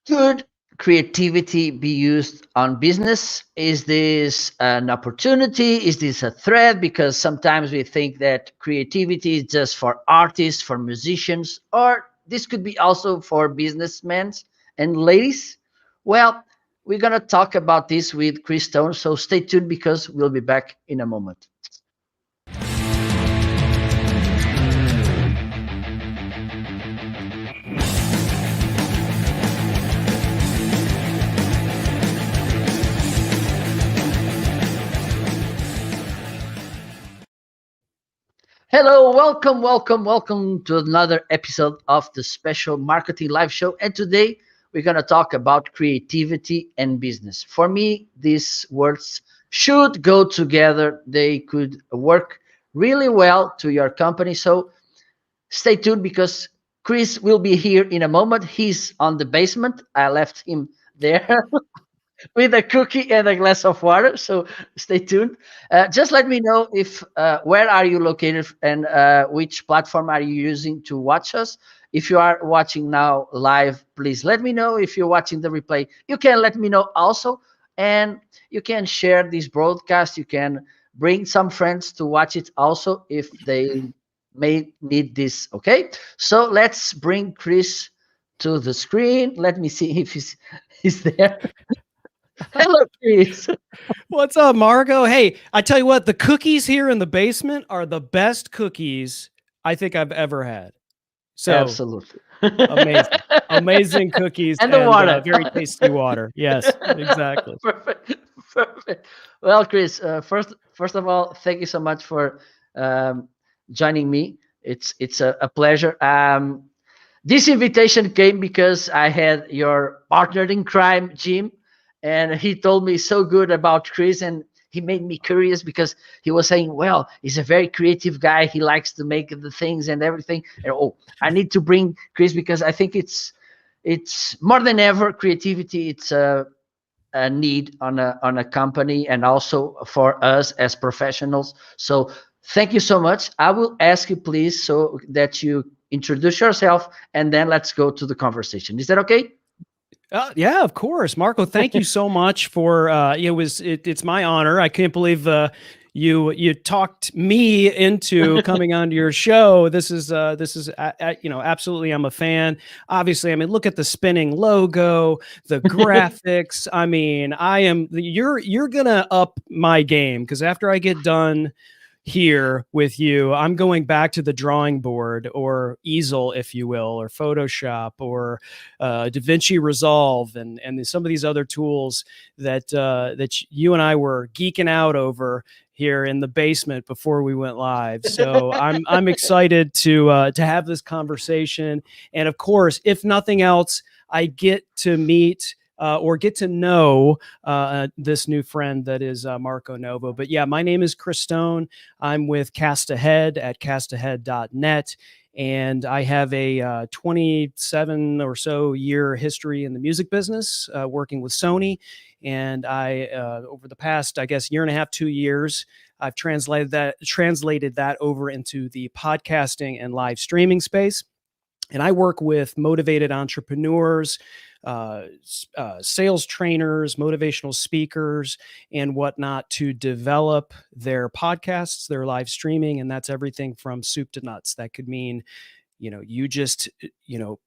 Could creativity be used on business? Is this an opportunity? Is this a threat? Because sometimes we think that creativity is just for artists, for musicians, or this could be also for businessmen and ladies. Well, we're going to talk about this with Chris Stone, so stay tuned because we'll be back in a moment. Hello, welcome to another episode of the Special Marketing Live Show. And today we're going to talk about creativity and business. For me, these words should go together. They could work really well to your company. So stay tuned because Chris will be here in a moment. He's on the basement. I left him there with a cookie and a glass of water. So stay tuned. Just let me know if where are you located and which platform are you using to watch us. If you are watching now live, please let me know. If you're watching the replay, you can let me know also, and you can share this broadcast. You can bring some friends to watch it also if they may need this. Okay, so let's bring Chris to the screen. Let me see if he's there. Hello, Chris. What's up, Marco? Hey, I tell you what, the cookies here in the basement are the best cookies I think I've ever had. So Absolutely. amazing cookies And the water. very tasty water. Yes, exactly. Perfect. Well, Chris, first of all, thank you so much for joining me. It's a pleasure. This invitation came because I had your partner in crime, Jim, and he told me so good about Chris, and he made me curious because he was saying, well, he's a very creative guy. He likes to make the things and everything. And I need to bring Chris because I think it's more than ever creativity. It's a need on a company and also for us as professionals. So thank you so much. I will ask you please so that you introduce yourself and then let's go to the conversation. Is that okay? Yeah, of course, Marco. Thank you so much for. It's my honor. I can't believe you talked me into coming onto your show. This is absolutely. I'm a fan. Obviously, I mean, look at the spinning logo, the graphics. I mean, you're gonna up my game because after I get done here with you, I'm going back to the drawing board or easel, if you will, or Photoshop or DaVinci Resolve and some of these other tools that you and I were geeking out over here in the basement before we went live. So I'm excited to have this conversation, and of course, if nothing else, I get to meet. Or get to know this new friend that is Marco Novo. But yeah, my name is Chris Stone. I'm with Cast Ahead at castahead.net. And I have a 27 or so year history in the music business, working with Sony. And I, over the past, I guess, year and a half, 2 years, I've translated that over into the podcasting and live streaming space. And I work with motivated entrepreneurs, sales trainers, motivational speakers, and whatnot to develop their podcasts, their live streaming. And that's everything from soup to nuts. That could mean, you just,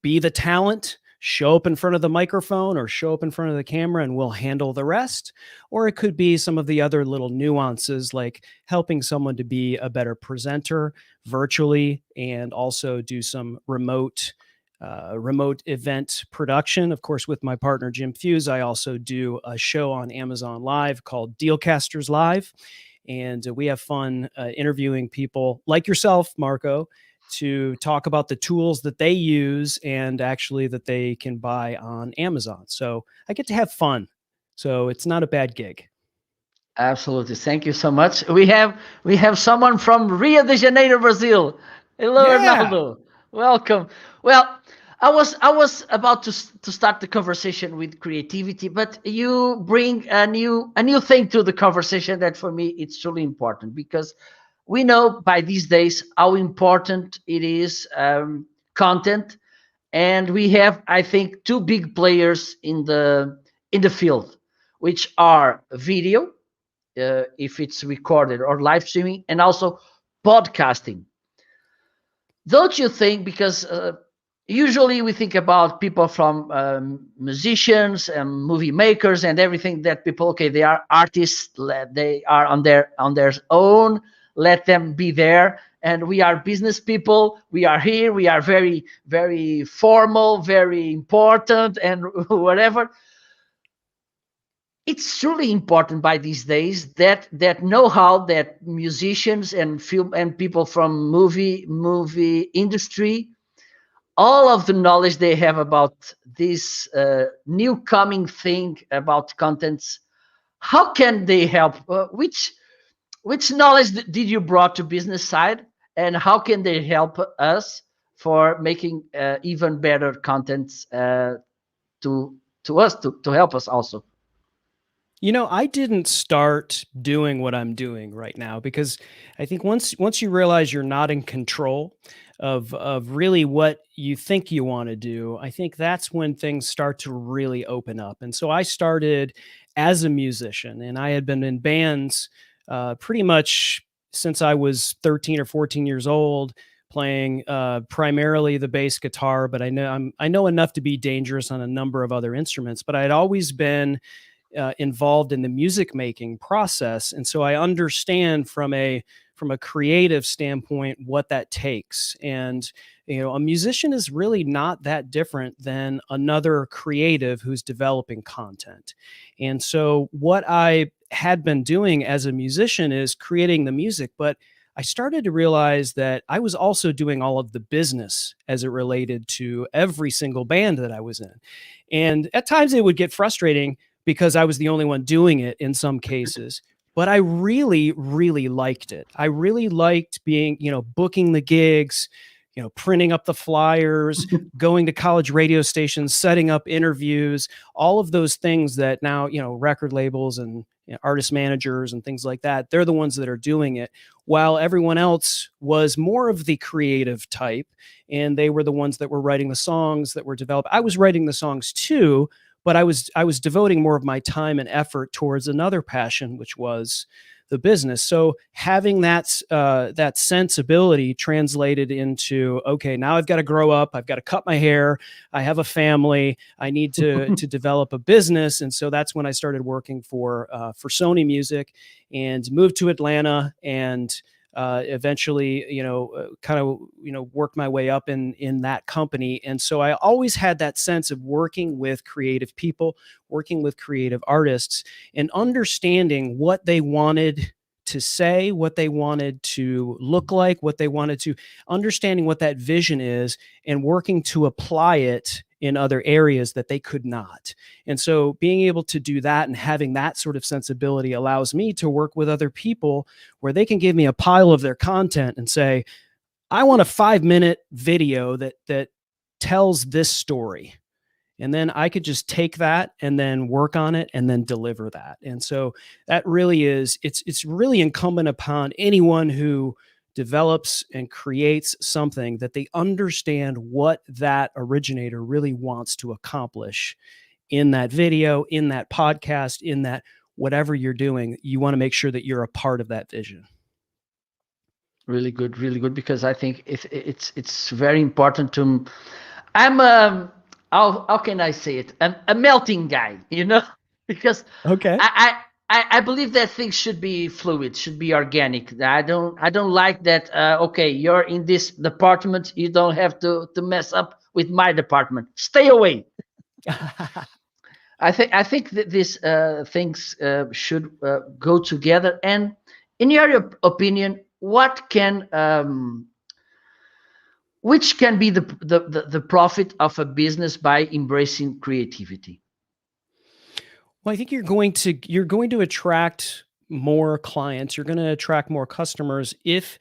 be the talent, show up in front of the microphone or show up in front of the camera and we'll handle the rest. Or it could be some of the other little nuances like helping someone to be a better presenter virtually and also do some remote event production. Of course, with my partner, Jim Fuse, I also do a show on Amazon Live called Dealcasters Live. And we have fun interviewing people like yourself, Marco, to talk about the tools that they use and actually that they can buy on Amazon. So I get to have fun. So it's not a bad gig. Absolutely. Thank you so much. We have someone from Rio de Janeiro, Brazil. Hello, Yeah. Arnaldo. Welcome. Well, I was about to start the conversation with creativity, but you bring a new thing to the conversation that for me it's truly important, because we know by these days how important it is, content. And we have, I think, two big players in the field, which are video, if it's recorded, or live streaming, and also podcasting. Don't you think? Because usually we think about people from, musicians and movie makers and everything, that people, okay, they are artists, they are on their own, let them be there. And we are business people, we are here, we are very very formal, very important, and whatever. It's truly important by these days, that know-how that musicians and film and people from movie industry, all of the knowledge they have about this new coming thing about contents. How can they help? Which knowledge did you brought to business side, and how can they help us for making even better contents, to us, to help us also? I didn't start doing what I'm doing right now because I think once you realize you're not in control of really what you think you want to do, I think that's when things start to really open up. And so I started as a musician, and I had been in bands pretty much since I was 13 or 14 years old, playing primarily the bass guitar. But I know enough to be dangerous on a number of other instruments. But I had always been involved in the music making process, and so I understand from a creative standpoint what that takes. And a musician is really not that different than another creative who's developing content. And so what I had been doing as a musician is creating the music, but I started to realize that I was also doing all of the business as it related to every single band that I was in. And at times it would get frustrating because I was the only one doing it in some cases. But I really, really liked it. I really liked being, booking the gigs, printing up the flyers, going to college radio stations, setting up interviews, all of those things that now, record labels and artist managers and things like that, they're the ones that are doing it, while everyone else was more of the creative type, and they were the ones that were writing the songs that were developed. I was writing the songs too, but I was devoting more of my time and effort towards another passion, which was the business. So having that sensibility translated into, okay, now I've got to grow up, I've got to cut my hair, I have a family, I need to develop a business. And so that's when I started working for Sony Music, and moved to Atlanta, and eventually, kind of, worked my way up in that company. And so I always had that sense of working with creative people, working with creative artists, and understanding what they wanted to say, what they wanted to look like, what they wanted to, understanding what that vision is, and working to apply it in other areas that they could not. And so being able to do that and having that sort of sensibility allows me to work with other people where they can give me a pile of their content and say, I want a 5-minute video that tells this story. And then I could just take that and then work on it and then deliver that. And so that really is, it's really incumbent upon anyone who develops and creates something that they understand what that originator really wants to accomplish in that video, in that podcast, in that whatever you're doing. You want to make sure that you're a part of that vision. Really good, really good. Because I think it's very important to. I'm how can I say it? A melting guy, because Okay. I believe that things should be fluid, should be organic. I don't like that. Okay, you're in this department, you don't have to mess up with my department. Stay away. I think that these things should go together. And in your opinion, which can be the profit of a business by embracing creativity? Well, I think you're going to attract more clients. You're going to attract more customers if,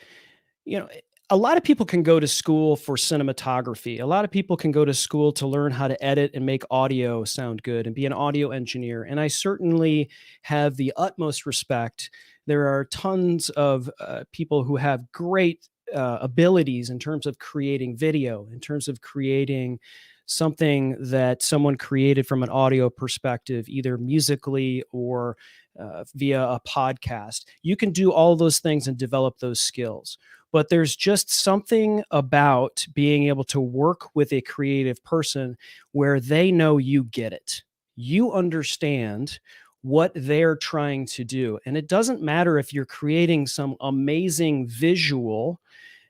you know, a lot of people can go to school for cinematography. A lot of people can go to school to learn how to edit and make audio sound good and be an audio engineer. And I certainly have the utmost respect. There are tons of people who have great abilities in terms of creating video, in terms of creating something that someone created from an audio perspective, either musically or via a podcast. You can do all those things and develop those skills. But there's just something about being able to work with a creative person where they know you get it. You understand what they're trying to do. And it doesn't matter if you're creating some amazing visual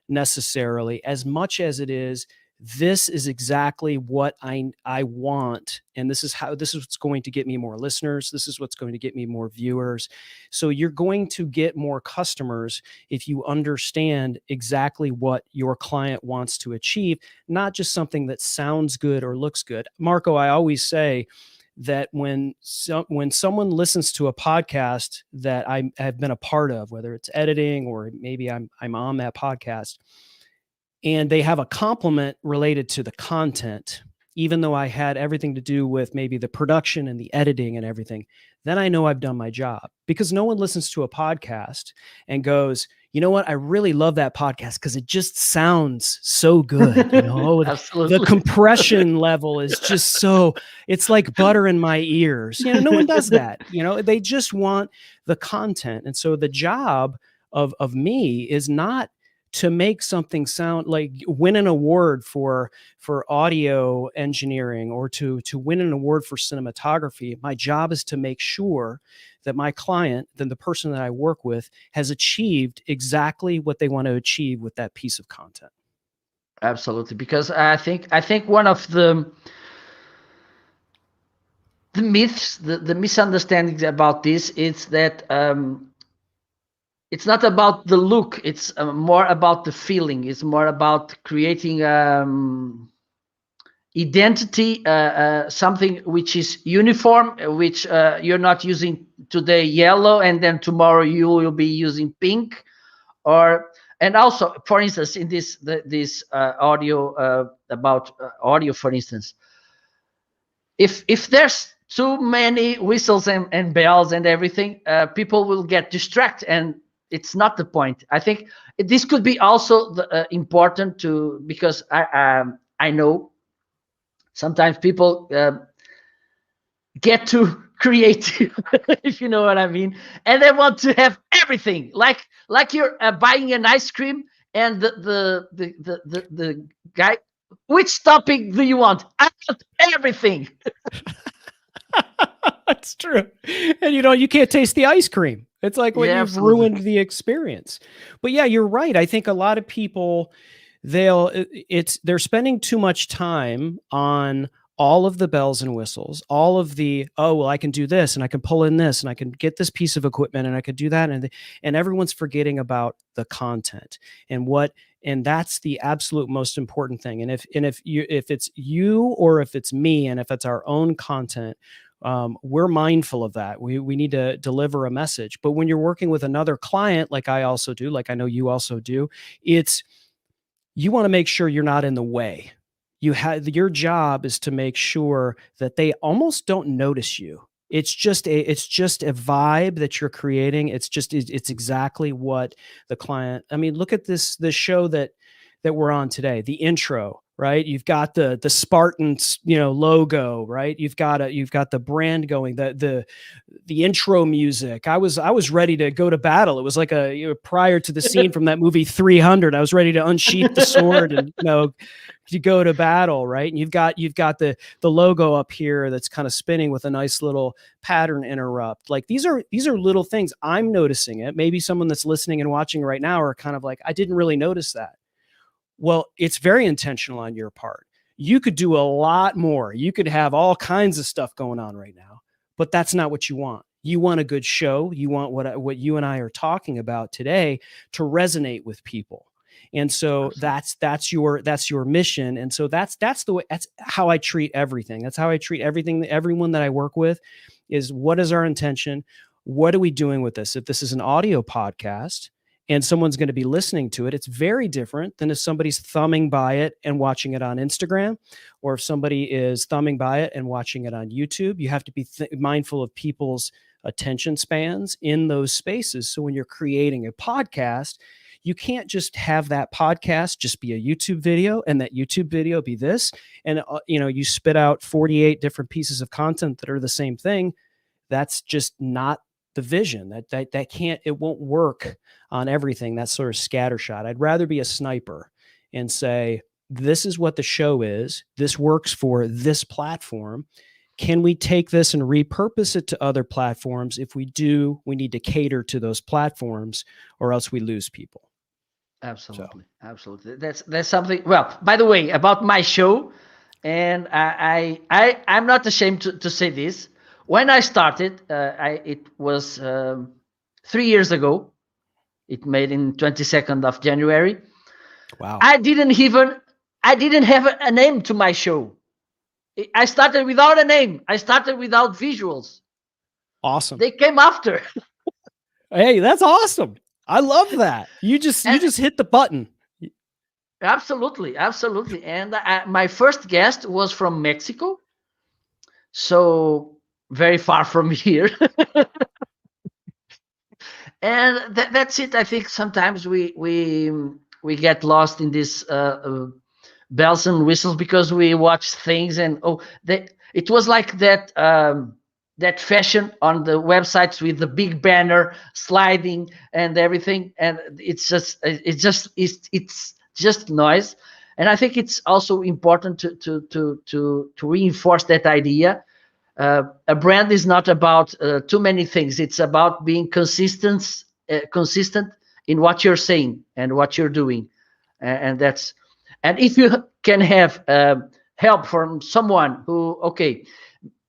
necessarily, as much as it is, this is exactly what I want, and this is what's going to get me more listeners, this is what's going to get me more viewers. So you're going to get more customers if you understand exactly what your client wants to achieve, not just something that sounds good or looks good. Marco, I always say that when someone listens to a podcast that I have been a part of, whether it's editing or maybe I'm on that podcast, and they have a compliment related to the content, even though I had everything to do with maybe the production and the editing and everything, then I know I've done my job. Because no one listens to a podcast and goes, you know what, I really love that podcast because it just sounds so good. You know, Absolutely. the compression level is just so, it's like butter in my ears. You know, no one does that. You know, they just want the content. And so the job of me is not to make something sound like win an award for audio engineering or to win an award for cinematography. My job is to make sure that my client, then the person that I work with, has achieved exactly what they want to achieve with that piece of content. Absolutely, because I think one of the myths, the misunderstandings about this is that it's not about the look, it's more about the feeling. It's more about creating identity, something which is uniform, which you're not using today yellow and then tomorrow you will be using pink. And also, for instance, in this audio, about audio, for instance, if there's too many whistles and bells and everything, people will get distracted, and it's not the point. I think this could be also important to, because I know sometimes people get too creative, if you know what I mean, and they want to have everything, like you're buying an ice cream, and the guy, which topping do you want? I want everything. That's true. And you can't taste the ice cream. It's like when you've ruined the experience. But yeah, you're right. I think a lot of people, they're spending too much time on all of the bells and whistles, all of the, oh, well, I can do this and I can pull in this and I can get this piece of equipment and I could do that. And everyone's forgetting about the content and that's the absolute most important thing. And if it's you or if it's me, and if it's our own content, we're mindful of that. We need to deliver a message. But when you're working with another client, like I also do, like I know you also do, you want to make sure you're not in the way. Your job is to make sure that they almost don't notice you. It's just a vibe that you're creating. It's exactly what the client, I mean, look at this show that we're on today, the intro, right? You've got the Spartans, logo, right? You've got the brand going, the intro music. I was ready to go to battle. It was like prior to the scene from that movie 300. I was ready to unsheath the sword and to go to battle, right? And you've got the logo up here that's kind of spinning with a nice little pattern interrupt. Like these are little things. I'm noticing it. Maybe someone that's listening and watching right now are kind of like, I didn't really notice that. Well, it's very intentional on your part. You could do a lot more. You could have all kinds of stuff going on right now, but that's not what you want. You want a good show. You want what you and I are talking about today to resonate with people. And so that's your mission. And so that's how I treat everything. That's how I treat everything. Everyone that I work with is, what is our intention? What are we doing with this? If this is an audio podcast, and someone's going to be listening to it, it's very different than if somebody's thumbing by it and watching it on Instagram, or if somebody is thumbing by it and watching it on YouTube. You have to be mindful of people's attention spans in those spaces. So when you're creating a podcast, you can't just have that podcast just be a YouTube video and that YouTube video be this. And, you spit out 48 different pieces of content that are the same thing. That's just not the vision. That can't, it won't work on everything. That's sort of scattershot. I'd rather be a sniper and say, this is what the show is. This works for this platform. Can we take this and repurpose it to other platforms? If we do, we need to cater to those platforms, or else we lose people. Absolutely, absolutely. That's something. Well, by the way, about my show, and I'm not ashamed to say this. When I started, it was 3 years ago. It made in 22nd of January. Wow. I didn't have a name to my show. I started without a name. I started without visuals. Awesome. They came after. Hey, that's awesome. I love that. You just hit the button. Absolutely, absolutely. And my first guest was from Mexico, so very far from here. And that's it. I think sometimes we get lost in this bells and whistles because we watch things and it was like that that fashion on the websites with the big banner sliding and everything, and it's just noise. And I think it's also important to reinforce that idea. A brand is not about too many things. It's about being consistent in what you're saying and what you're doing, and if you can have help from someone who, okay,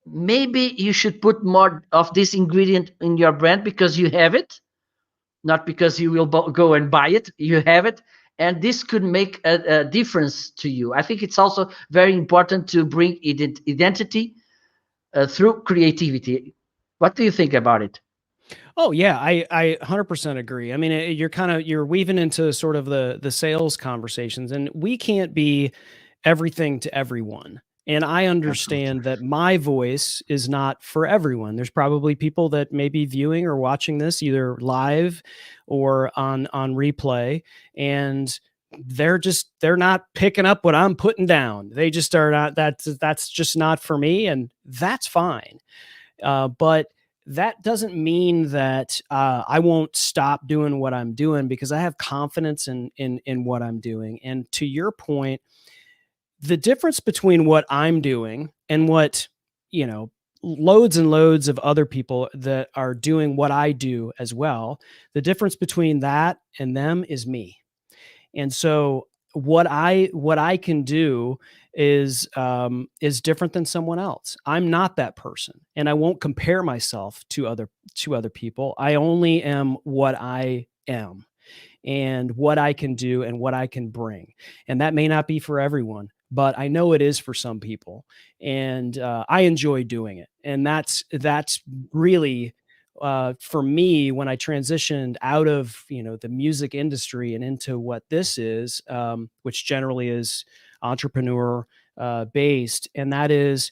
maybe you should put more of this ingredient in your brand because you have it, not because you will go and buy it. You have it, and this could make a difference to you. I think it's also very important to bring identity through creativity. What do you think about it? Oh yeah, I 100% agree. I mean, you're weaving into sort of the sales conversations, and we can't be everything to everyone. And I understand that my voice is not for everyone. There's probably people that may be viewing or watching this either live or on replay, and they're not picking up what I'm putting down. They just are not. That's just not for me, and that's fine. But that doesn't mean that I won't stop doing what I'm doing, because I have confidence in what I'm doing. And to your point, the difference between what I'm doing and what, loads and loads of other people that are doing what I do as well, the difference between that and them is me. And so what I can do is different than someone else. I'm not that person, and I won't compare myself to other people. I only am what I am and what I can do and what I can bring. And that may not be for everyone, but I know it is for some people, and I enjoy doing it. And that's really for me, when I transitioned out of the music industry and into what this is, which generally is entrepreneur based, and that is,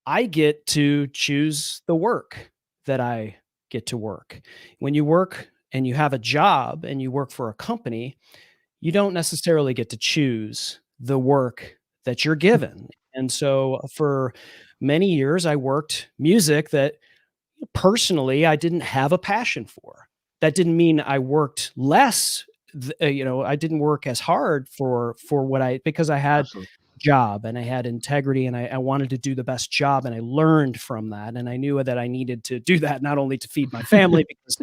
I get to choose the work that I get to work. When you work and you have a job and you work for a company, you don't necessarily get to choose the work that you're given. And so for many years, I worked music that personally I didn't have a passion for. That didn't mean I worked less. I didn't work as hard for because I had Absolutely. job and I had integrity, and I wanted to do the best job, and I learned from that. And I knew that I needed to do that, not only to feed my family, because,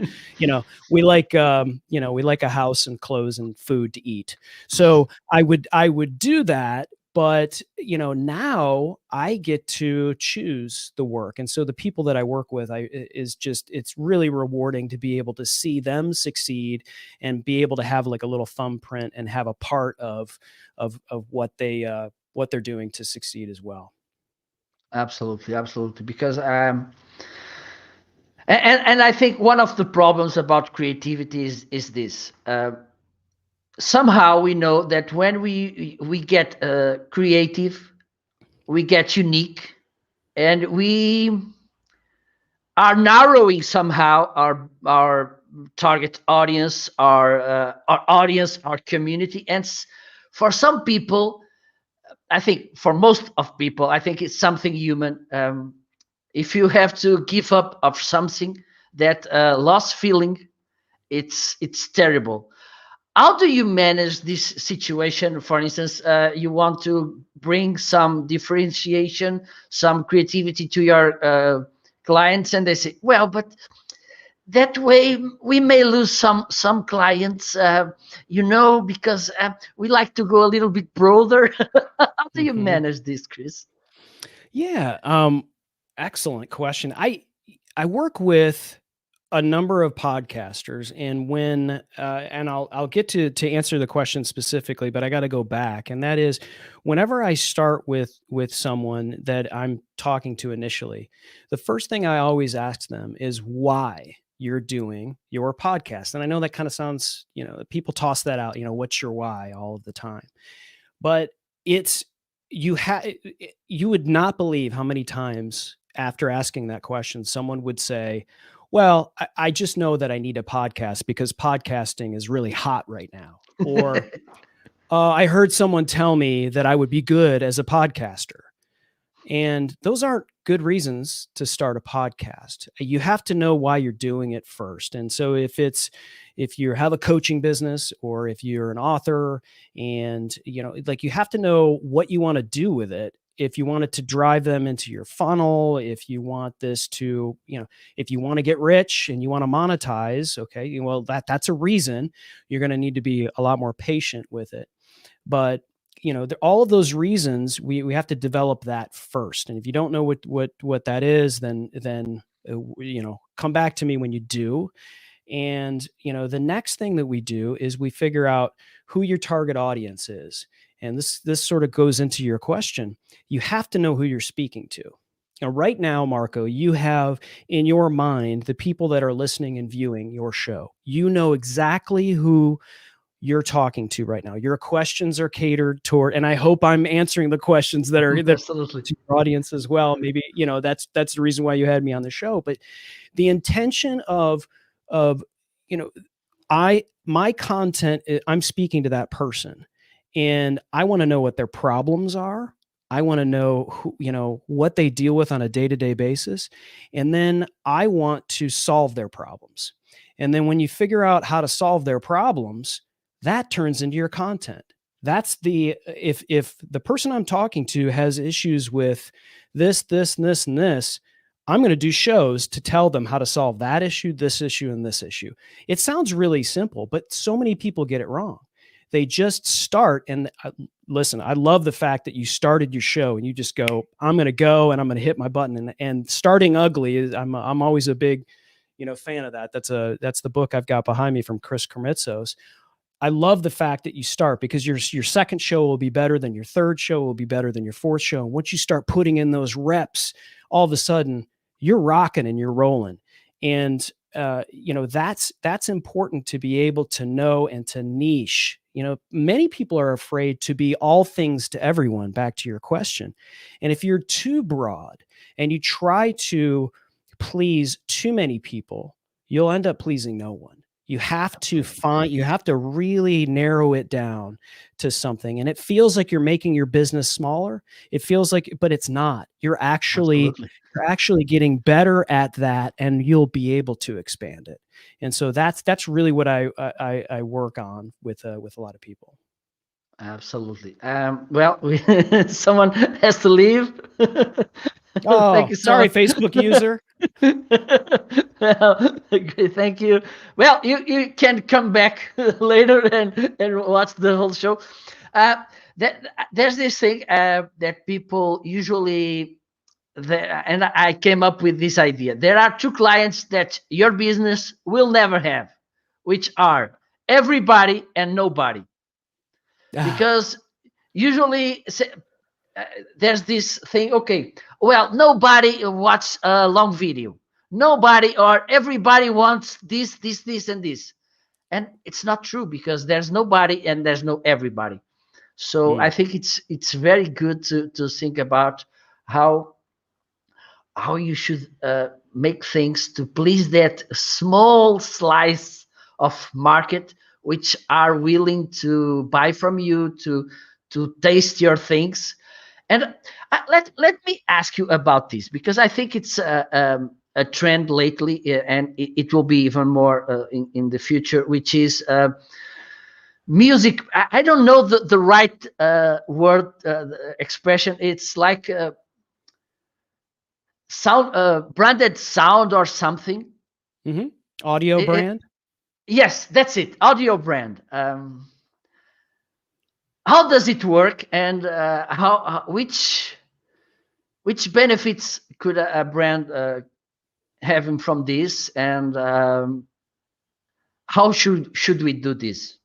we like a house and clothes and food to eat. So I would do that. But, now I get to choose the work. And so the people that I work with, it's really rewarding to be able to see them succeed and be able to have like a little thumbprint and have a part of what they're doing to succeed as well. Absolutely, absolutely. Because And I think one of the problems about creativity is this. Somehow we know that when we get creative, we get unique, and we are narrowing somehow our target audience, our audience, our community, and for some people, I think for most of people, I think it's something human. If you have to give up of something, that lost feeling, it's terrible. How do you manage this situation? For instance, you want to bring some differentiation, some creativity to your clients, and they say, "Well, but that way we may lose some clients, because we like to go a little bit broader." How do you Mhm. manage this, Chris? Yeah, excellent question. I work with a number of podcasters, and when and I'll get to answer the question specifically, but I got to go back, and that is whenever I start with someone that I'm talking to initially, the first thing I always ask them is why you're doing your podcast. And I know that kind of sounds, people toss that out, what's your why all of the time. But it's you would not believe how many times after asking that question, someone would say, well, I just know that I need a podcast because podcasting is really hot right now. Or I heard someone tell me that I would be good as a podcaster. And those aren't good reasons to start a podcast. You have to know why you're doing it first. And so if you have a coaching business or if you're an author and like you have to know what you want to do with it. If you want it to drive them into your funnel, if you want this to, if you want to get rich and you want to monetize, okay, well that's a reason. You're going to need to be a lot more patient with it. But all of those reasons we have to develop that first. And if you don't know what that is, then come back to me when you do. And the next thing that we do is we figure out who your target audience is. And this sort of goes into your question. You have to know who you're speaking to. Right now, Marco, you have in your mind the people that are listening and viewing your show. You know exactly who you're talking to right now. Your questions are catered toward, and I hope I'm answering the questions that are Absolutely. to your audience as well. Maybe, that's the reason why you had me on the show. But the intention of you know, my content, I'm speaking to that person, and I want to know what their problems are. I want to know what they deal with on a day-to-day basis, and then I want to solve their problems. And then when you figure out how to solve their problems, that turns into your content. That's if the person I'm talking to has issues with this, and this, I'm going to do shows to tell them how to solve that issue, this issue, and this issue. It sounds really simple, but so many people get it wrong. They just start and listen, I love the fact that you started your show and you just go, I'm going to go and I'm going to hit my button, and starting ugly is I'm always a big, fan of that. That's the book I've got behind me from Chris Krimitsos. I love the fact that you start because your second show will be better than your third show, will be better than your fourth show. And once you start putting in those reps, all of a sudden you're rocking and you're rolling. And that's important to be able to know and to niche. Many people are afraid to be all things to everyone, back to your question. And if you're too broad and you try to please too many people, you'll end up pleasing no one. You have to really narrow it down to something. And it feels like you're making your business smaller. It feels like, but it's not. You're actually getting better at that, and you'll be able to expand it. And so that's really what I work on with a lot of people. Absolutely. Well, someone has to leave. Oh, Thank you so sorry, much. Facebook user. Well, okay, thank you. Well, you can come back later and watch the whole show. Uh, there's this thing that people usually, and I came up with this idea. There are two clients that your business will never have, which are everybody and nobody, because usually there's this thing. Okay, well, nobody watch a long video. nobody or everybody wants this, and this. And it's not true, because there's nobody and there's no everybody. So I Mm. think it's very good to think about how you should make things to please that small slice of market which are willing to buy from you, to taste your things. And let me ask you about this, because I think it's a trend lately, and it will be even more in the future, which is music. I don't know the right word, expression. It's like sound, branded sound or something. Hmm. Audio It, brand. yes, that's it. Audio brand. How does it work, and which benefits could a brand have from this, and how should we do this?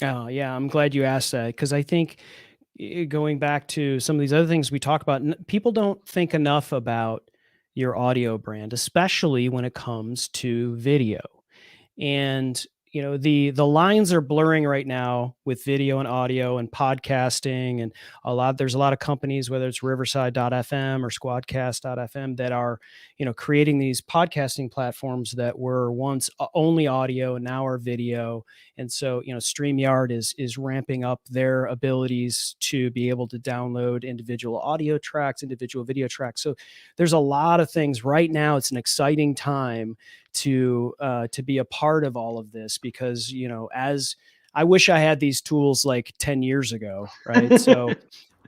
Oh, yeah. I'm glad you asked that, because I think going back to some of these other things we talk about, people don't think enough about your audio brand, especially when it comes to video. And the lines are blurring right now with video and audio and podcasting, and there's a lot of companies, whether it's Riverside.fm or Squadcast.fm, that are creating these podcasting platforms that were once only audio and now are video. And so StreamYard is ramping up their abilities to be able to download individual audio tracks, individual video tracks. So there's a lot of things right now. It's an exciting time to be a part of all of this, because as I wish I had these tools like 10 years ago, right? So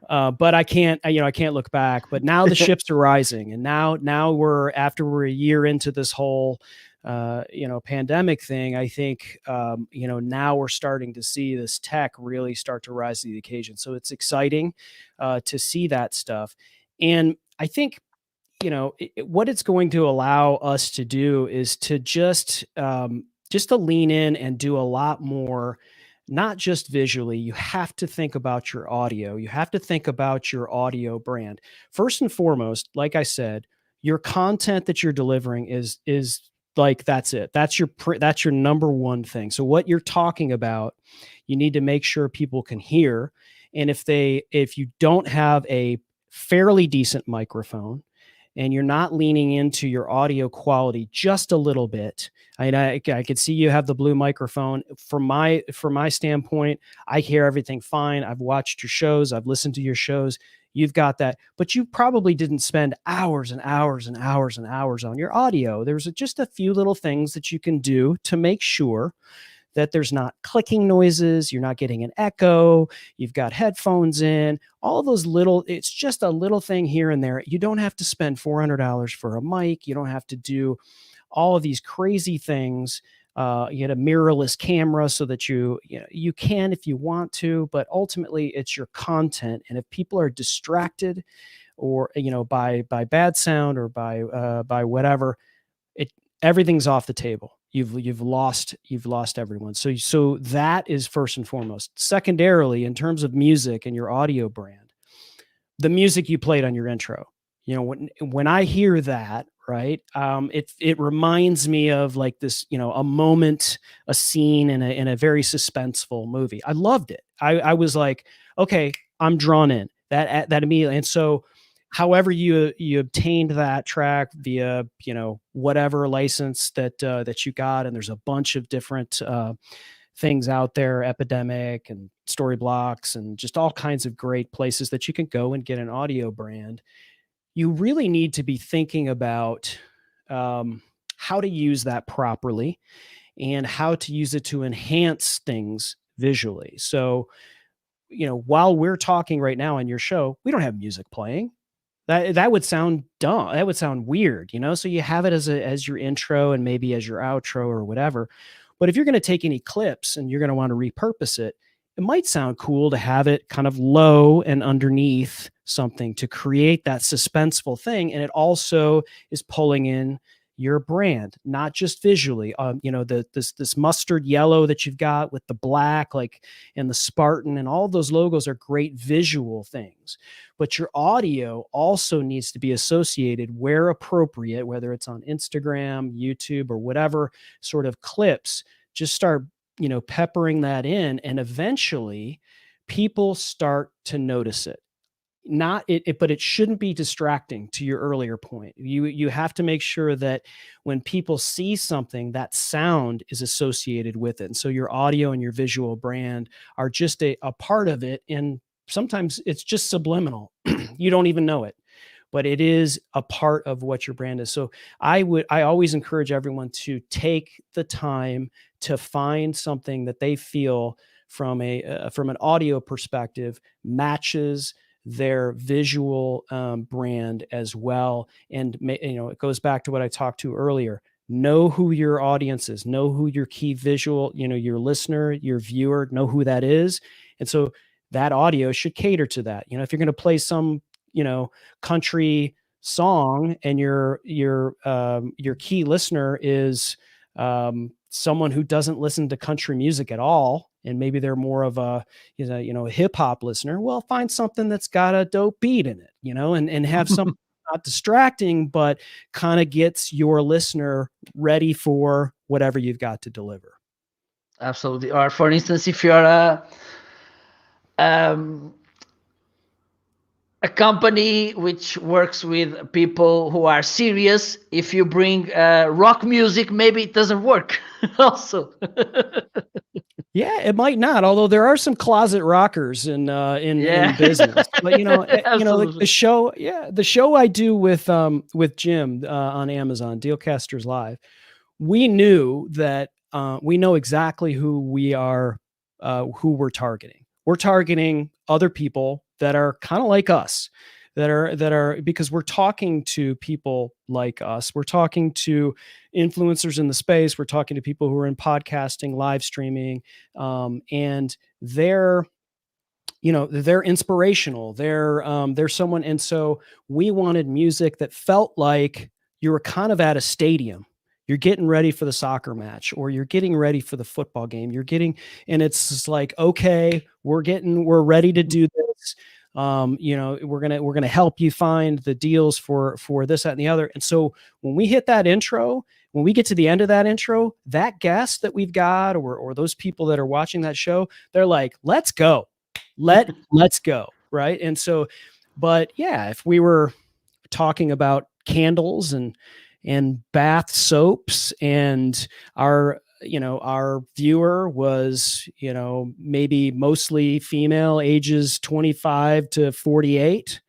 but I can't look back. But now the ships are rising, and now we're a year into this whole pandemic thing. I think now we're starting to see this tech really start to rise to the occasion. So it's exciting to see that stuff. And I think what it's going to allow us to do is to just to lean in and do a lot more, not just visually. You have to think about your audio. You have to think about your audio brand. First and foremost, like I said, your content that you're delivering is like, that's it. That's your number one thing. So what you're talking about, you need to make sure people can hear. And if you don't have a fairly decent microphone, and you're not leaning into your audio quality just a little bit. I could see you have the Blue microphone. From my standpoint, I hear everything fine. I've watched your shows. I've listened to your shows. You've got that, but you probably didn't spend hours and hours and hours and hours on your audio. There's just a few little things that you can do to make sure that there's not clicking noises, you're not getting an echo, you've got headphones in, all those little, it's just a little thing here and there. You don't have to spend $400 for a mic. You don't have to do all of these crazy things. You get a mirrorless camera so that you can if you want to, but ultimately it's your content. And if people are distracted or by bad sound or by whatever, everything's off the table. You've lost everyone. So that is first and foremost. Secondarily, in terms of music and your audio brand, the music you played on your intro, when I hear that, right, it reminds me of like this, a moment, a scene in a very suspenseful movie. I loved it. I was like, okay, I'm drawn in that immediately. And so however you obtained that track via whatever license that you got, and there's a bunch of different things out there, Epidemic and Storyblocks and just all kinds of great places that you can go and get an audio brand. You really need to be thinking about how to use that properly and how to use it to enhance things visually. So while we're talking right now on your show, we don't have music playing. That would sound dumb. That would sound weird, So you have it as your intro and maybe as your outro or whatever. But if you're going to take any clips and you're going to want to repurpose it, it might sound cool to have it kind of low and underneath something to create that suspenseful thing. And it also is pulling in your brand, not just visually. This mustard yellow that you've got with the black, like, and the Spartan, and all those logos are great visual things. But your audio also needs to be associated where appropriate, whether it's on Instagram, YouTube, or whatever sort of clips. Just start, peppering that in, and eventually people start to notice it. Not it, but it shouldn't be distracting. To your earlier point, you have to make sure that when people see something, that sound is associated with it. And so your audio and your visual brand are just a part of it. And sometimes it's just subliminal. You don't even know it, but it is a part of what your brand is. So I always encourage everyone to take the time to find something that they feel from an audio perspective matches their visual brand as well. And it goes back to what I talked to earlier. Know who your audience is, know who your key visual, your listener, your viewer, know who that is. And so that audio should cater to that. If you're going to play some, country song, and your key listener is someone who doesn't listen to country music at all, and maybe they're more of a hip hop listener, well, find something that's got a dope beat in it, and have something not distracting, but kind of gets your listener ready for whatever you've got to deliver. Absolutely. Or for instance, if you're a company which works with people who are serious, if you bring rock music, maybe it doesn't work also. Yeah, it might not. Although there are some closet rockers in business, but the show I do with Jim on Amazon, Dealcasters Live, we knew that we know exactly who we're targeting. We're targeting other people that are kind of like us, that are because we're talking to people like us. We're talking to influencers in the space. We're talking to people who are in podcasting, live streaming, and they're inspirational. They're someone. And so we wanted music that felt like you were kind of at a stadium. You're getting ready for the soccer match, or you're getting ready for the football game. And it's just like, okay, we're ready to do this. We're going to help you find the deals for this, that, and the other. And so when we hit that intro, when we get to the end of that intro, that guest that we've got, or those people that are watching that show, they're like, let's go, let's go. Right. And so, but yeah, if we were talking about candles and bath soaps, and our viewer was, maybe mostly female, ages 25 to 48,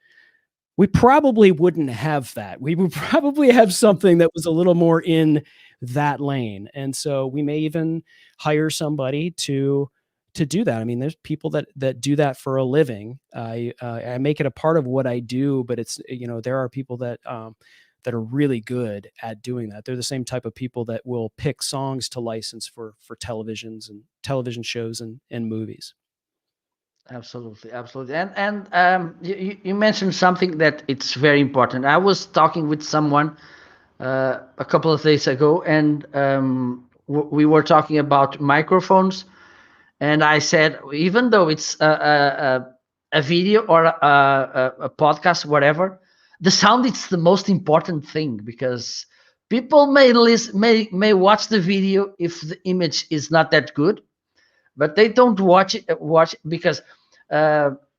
we probably wouldn't have that. We would probably have something that was a little more in that lane. And so we may even hire somebody to do that. I mean, there's people that do that for a living. I make it a part of what I do, but it's, there are people that are really good at doing that. They're the same type of people that will pick songs to license for televisions and television shows and movies. Absolutely. And you mentioned something that it's very important. I was talking with someone a couple of days ago, and we were talking about microphones, and I said, even though it's a video or a podcast, whatever, the sound is the most important thing, because people may watch the video if the image is not that good, but they don't watch because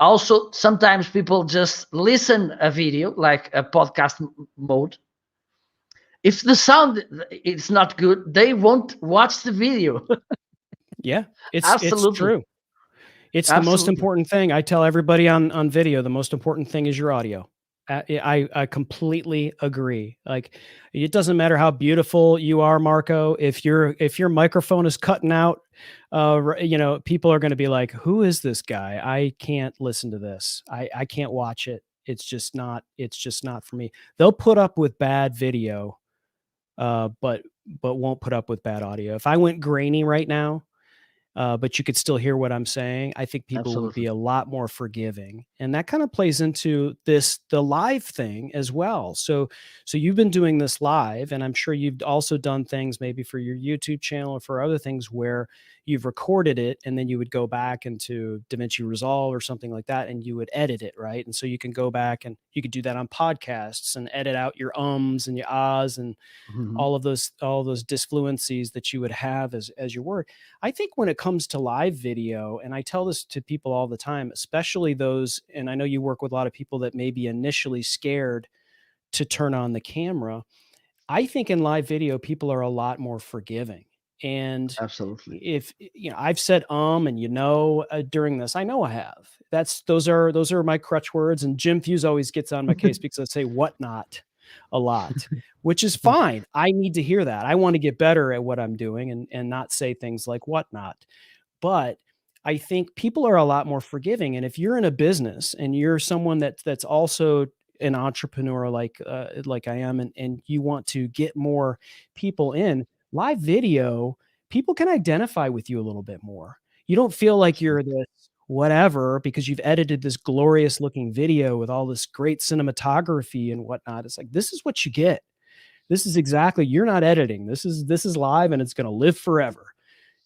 also sometimes people just listen a video like a podcast mode. If the sound is not good, they won't watch the video. Yeah, it's true. It's the most important thing. I tell everybody on video, the most important thing is your audio. I completely agree. Like, it doesn't matter how beautiful you are, Marco. If your microphone is cutting out, people are going to be like, "Who is this guy? I can't listen to this. I can't watch it. It's just not for me." They'll put up with bad video, but won't put up with bad audio. If I went grainy right now, but you could still hear what I'm saying, I think people would be Absolutely. a lot more forgiving. And that kind of plays into the live thing as well. So you've been doing this live, and I'm sure you've also done things maybe for your YouTube channel or for other things where you've recorded it and then you would go back into DaVinci Resolve or something like that and you would edit it, right? And so you can go back and you could do that on podcasts and edit out your ums and your ahs and Mhm. all those disfluencies that you would have as your word. I think when it comes to live video, and I tell this to people all the time, especially those, and I know you work with a lot of people that may be initially scared to turn on the camera. I think in live video, people are a lot more forgiving. And Absolutely. if I've said and during this, I know I have. Those are my crutch words. And Jim Fuse always gets on my case because I say whatnot a lot, which is fine. I need to hear that. I want to get better at what I'm doing and not say things like whatnot. But I think people are a lot more forgiving. And if you're in a business and you're someone that's also an entrepreneur like I am, and you want to get more people in live video, people can identify with you a little bit more. You don't feel like you're Absolutely. this whatever because you've edited this glorious looking video with all this great cinematography and whatnot. It's like, this is what you get. This is exactly, you're not editing. This is live and it's going to live forever.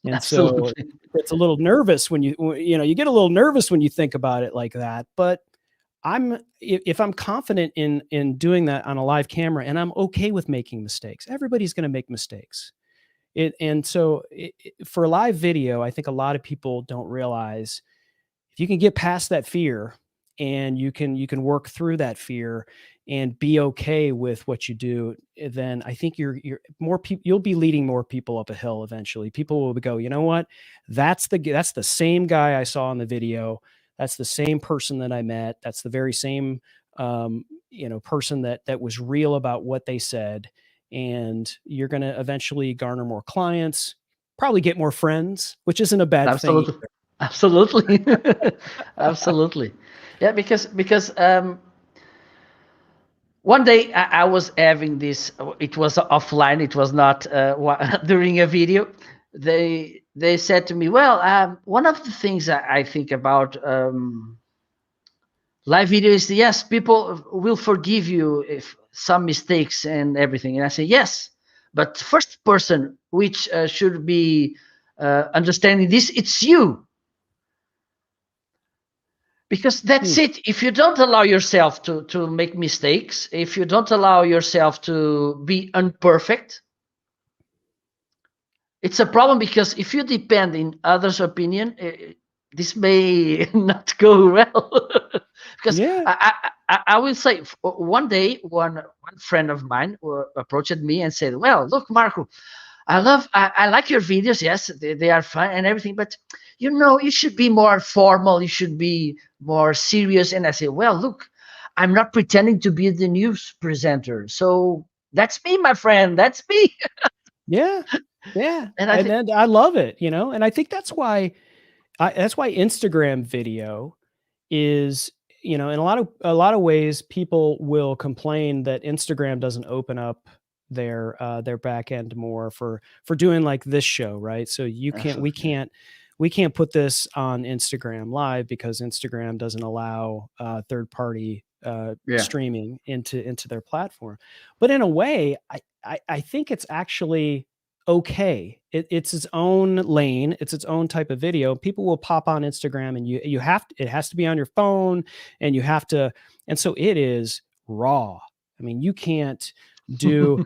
And so Absolutely. it's a little nervous when you get a little nervous when you think about it like that. But if I'm confident in doing that on a live camera, and I'm okay with making mistakes. Everybody's going to make mistakes. For live video, I think a lot of people don't realize if you can get past that fear and you can work through that fear and be okay with what you do, then I think you're more people, you'll be leading more people up a hill eventually. People will go, you know what? That's the same guy I saw in the video. That's the same person that I met. That's the very same person that was real about what they said. And you're going to eventually garner more clients, probably get more friends, which isn't a bad thing. Absolutely. Absolutely. Absolutely. Yeah, because one day I was having this. It was offline. It was not during a video. They said to me, "Well, one of the things I think about live video is yes, people will forgive you if some mistakes and everything." And I say yes, but first person which should be understanding this, it's you, because that's Hmm. it. If you don't allow yourself to make mistakes, if you don't allow yourself to be imperfect, it's a problem, because if you depend in others opinion, this may not go well. Because Yeah. I will say, one day one friend of mine approached me and said, well, look, Marco, I like your videos. Yes, they are fun and everything, but you should be more formal. You should be more serious. And I say, well, look, I'm not pretending to be the news presenter. So that's me, my friend. That's me. Yeah. Yeah. And I And think then I love it, and I think that's why Instagram video is, in a lot of ways people will complain that Instagram doesn't open up their back end more for doing like this show, right? So we absolutely, can't put this on Instagram live because Instagram doesn't allow third party yeah, streaming into their platform. But in a way, I think it's actually okay. It's its own lane. It's its own type of video. People will pop on Instagram, and it has to be on your phone, and you have to, and so it is raw. I mean, you can't do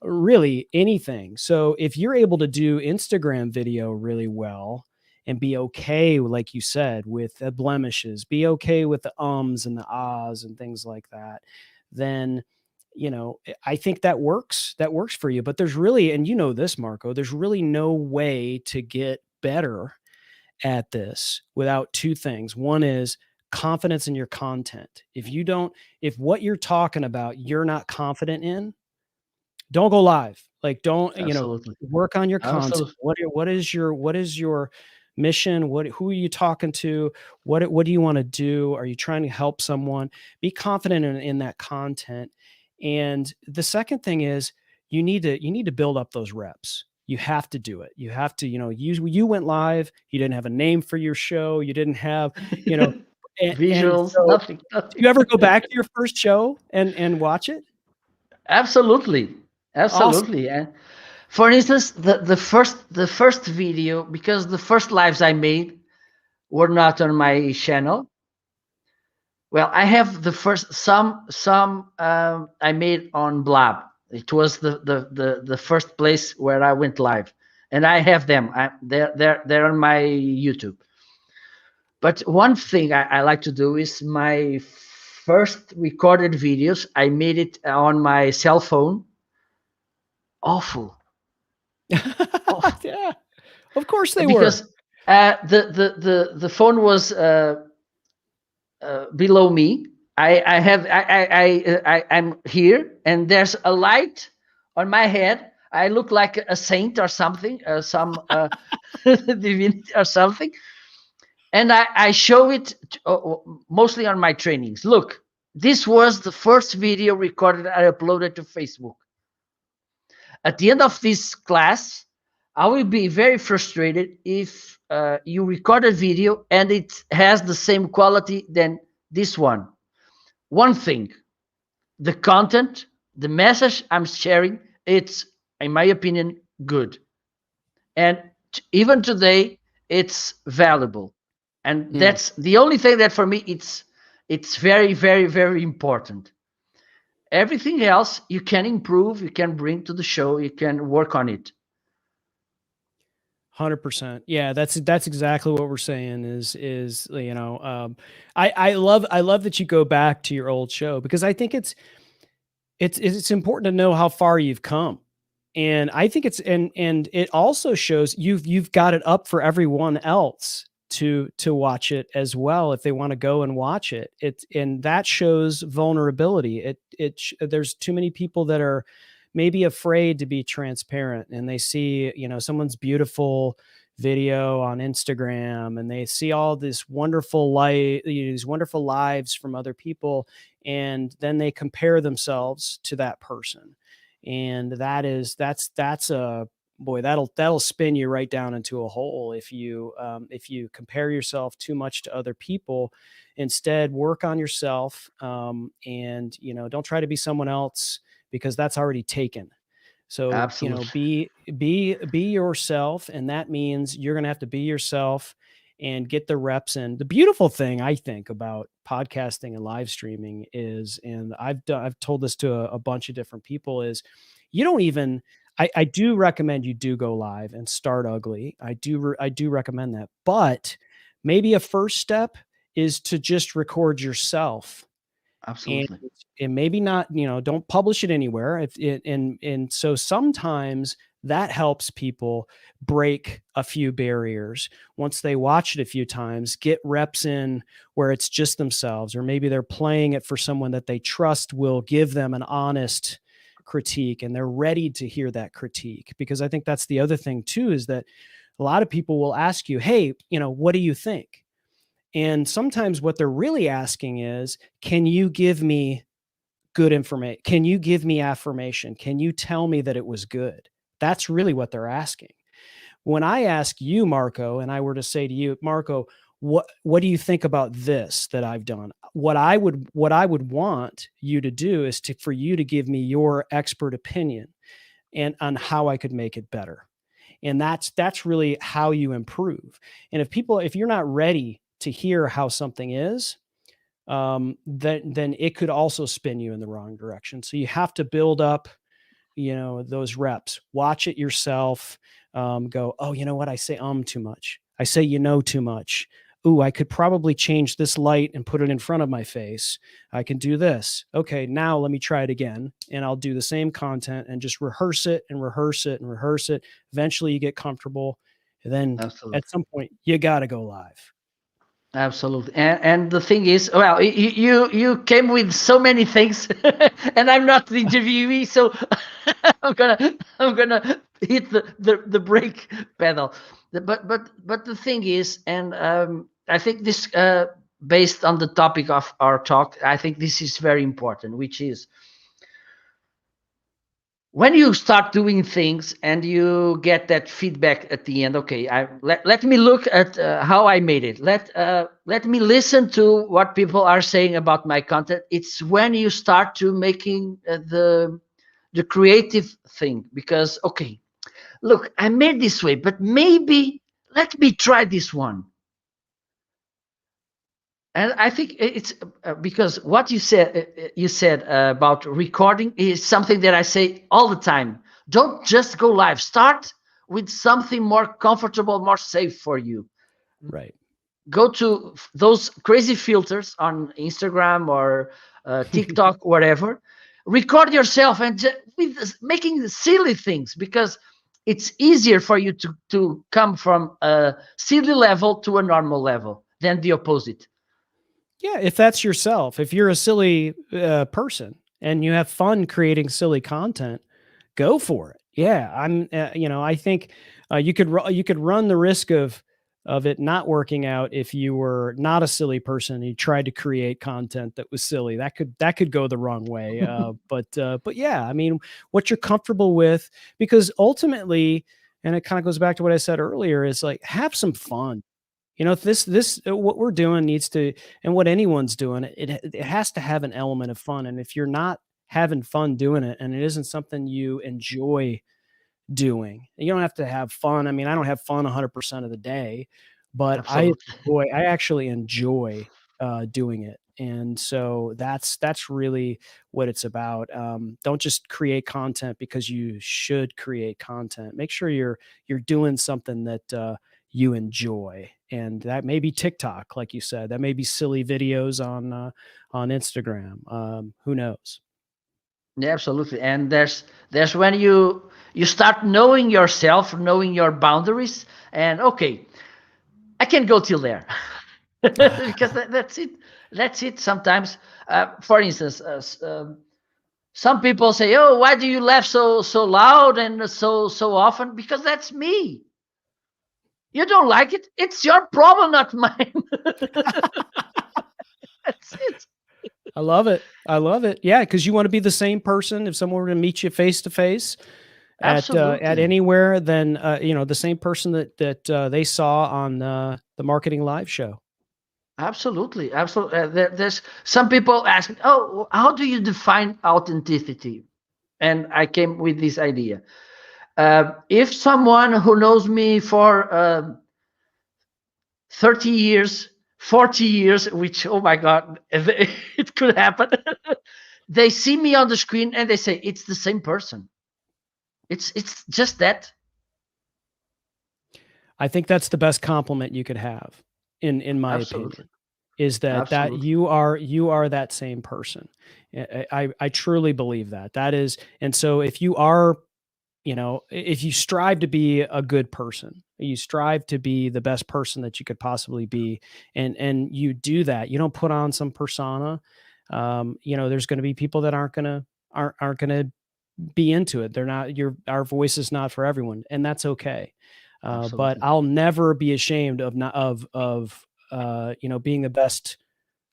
really anything. So if you're able to do Instagram video really well and be okay, like you said, with the blemishes, be okay with the ums and the ahs and things like that, then I think that works for you. But there's really, and this, Marco, there's really no way to get better at this without two things. One is confidence in your content. If what you're talking about you're not confident in, don't go live. Like, don't, absolutely, work on your content. absolutely. What is your mission? Who are you talking to? What do you want to do? Are you trying to help someone? Be confident in that content. And the second thing is you need to build up those reps. you have to do it. You have to, you went live, you didn't have a name for your show. You didn't have, and Visuals, so nothing. do you ever go back to your first show and watch it? Absolutely, Awesome. absolutely. And for instance, the first video, because the first lives I made were not on my channel. Well, I have the first some I made on Blab. It was the first place where I went live, and I have them. They're on my YouTube. But one thing I like to do is my first recorded videos. I made it on my cell phone. Awful, awful. Yeah, of course they were. Because the phone was below me. I'm here, and there's a light on my head. I look like a saint or something, some divinity or something, and I show it mostly on my trainings. Look, this was the first video recorded I uploaded to Facebook. At the end of this class, I will be very frustrated if you record a video and it has the same quality than this one. One thing, the content, the message I'm sharing, it's, in my opinion, good. And even today, it's valuable. And that's the only thing that for me, it's very, very, very important. Everything else you can improve, you can bring to the show, you can work on it. 100%. Yeah, that's exactly what we're saying is I love that you go back to your old show, because I think it's important to know how far you've come. And I think and it also shows you've got it up for everyone else to watch it as well if they want to go and watch it. And that shows vulnerability. There's too many people that are maybe afraid to be transparent, and they see, someone's beautiful video on Instagram, and they see all this wonderful these wonderful lives from other people, and then they compare themselves to that person. And that's a boy, that'll spin you right down into a hole if you compare yourself too much to other people. Instead, work on yourself, and don't try to be someone else, because that's already taken. So, Absolutely. be yourself. And that means you're going to have to be yourself and get the reps in. The beautiful thing I think about podcasting and live streaming is, and I've told this to a bunch of different people, is you don't even, I do recommend you do go live and start ugly. I do recommend that, but maybe a first step is to just record yourself. Absolutely. And maybe not, don't publish it anywhere. And so sometimes that helps people break a few barriers. Once they watch it a few times, get reps in where it's just themselves, or maybe they're playing it for someone that they trust will give them an honest critique, and they're ready to hear that critique. Because I think that's the other thing too, is that a lot of people will ask you, hey, what do you think? And sometimes what they're really asking is, can you give me good information? Can you give me affirmation? Can you tell me that it was good? That's really what they're asking. When I ask you, Marco, and I were to say to you, Marco, what do you think about this that I've done? What I would want you to do is for you to give me your expert opinion and on how I could make it better. And that's really how you improve. And if you're not ready to hear how something is, then it could also spin you in the wrong direction. So you have to build up, those reps. Watch it yourself. Go, oh, you know what? I say too much. I say too much. Ooh, I could probably change this light and put it in front of my face. I can do this. Okay, now let me try it again. And I'll do the same content and just rehearse it and rehearse it and rehearse it. Eventually you get comfortable. And then Absolutely. at some point you got to go live. Absolutely. And the thing is, well, you came with so many things, and I'm not the interviewee, so I'm gonna hit the brake pedal. But the thing is, and I think this, based on the topic of our talk, I think this is very important, which is, when you start doing things and you get that feedback at the end, okay, let me look at how I made it. Let me listen to what people are saying about my content. It's when you start to making the creative thing, because okay, look, I made this way, but maybe let me try this one. And I think it's because what you said about recording is something that I say all the time. Don't just go live. Start with something more comfortable, more safe for you. Right. Go to those crazy filters on Instagram or TikTok, whatever. Record yourself and with making silly things, because it's easier for you to come from a silly level to a normal level than the opposite. Yeah, if that's yourself, if you're a silly person and you have fun creating silly content, go for it. Yeah, I think you could run the risk of it not working out if you were not a silly person and you tried to create content that was silly. That could go the wrong way. But yeah, I mean, what you're comfortable with, because ultimately, and it kind of goes back to what I said earlier, is like, have some fun. If this what we're doing needs to, and what anyone's doing, it has to have an element of fun. And if you're not having fun doing it, and it isn't something you enjoy doing, you don't have to have fun. I mean, I don't have fun 100% of the day, but Absolutely. I actually enjoy doing it. And so that's really what it's about. Don't just create content because you should create content. Make sure you're doing something that you enjoy, and that may be TikTok, like you said. That may be silly videos on Instagram. Who knows? Yeah, absolutely. And there's when you start knowing yourself, knowing your boundaries, and okay, I can go till there. Because that's it. That's it. Sometimes, for instance, some people say, "Oh, why do you laugh so loud and so often?" Because that's me. You don't like it? It's your problem, not mine. That's it. I love it. I love it. Yeah, because you want to be the same person. If someone were to meet you face to face at Absolutely. anywhere, then the same person that they saw on the Marketing Live show. Absolutely, absolutely. There's some people ask, "Oh, how do you define authenticity?" And I came with this idea. If someone who knows me for 30 years, 40 years, which, oh my God, it could happen, they see me on the screen and they say, it's the same person. It's just that. I think that's the best compliment you could have, in my Absolutely. opinion, is that Absolutely. you are that same person. I truly believe that. That is, and so if you are, if you strive to be a good person, you strive to be the best person that you could possibly be, and you do that, you don't put on some persona. There's going to be people that aren't going to be into it. They're not our voice is not for everyone, and that's okay. But Absolutely. I'll never be ashamed of not of being the best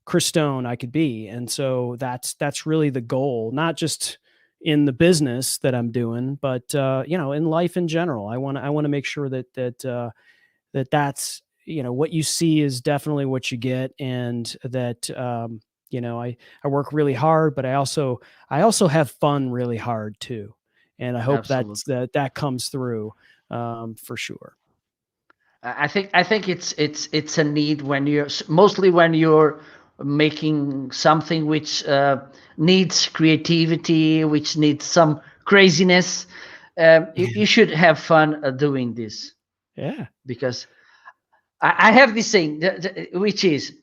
Chris Stone I could be. And so that's really the goal, not just in the business that I'm doing, but in life in general. I want to make sure that's what you see is definitely what you get, and that I work really hard, but I also have fun really hard too, and I hope Absolutely. that comes through for sure. I think it's a need when you're mostly when you're making something which needs creativity, which needs some craziness. You should have fun doing this, Yeah. because I have this saying, which is,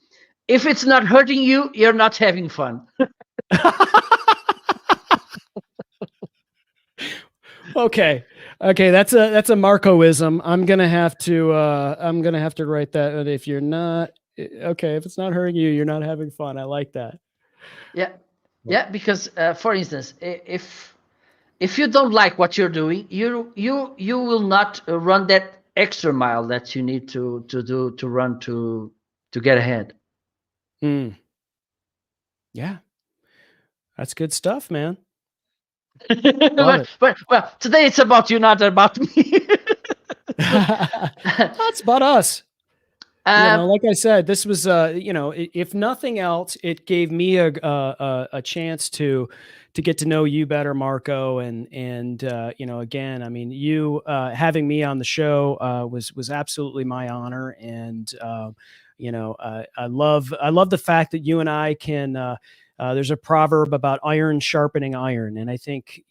if it's not hurting you, you're not having fun. Okay. Okay, that's a Marcoism. I'm gonna have to write that. If you're not okay, if it's not hurting you, you're not having fun. I like that. Yeah, yeah. Because for instance, if you don't like what you're doing, you will not run that extra mile that you need to do to run to get ahead. Mm, yeah, that's good stuff, man. Love it. But well, today it's about you, not about me. That's about us. um, Like I said, this was, if nothing else, it gave me a chance to get to know you better, Marco. And again, I mean, you having me on the show was absolutely my honor. And I love the fact that you and I can. There's a proverb about iron sharpening iron, and I think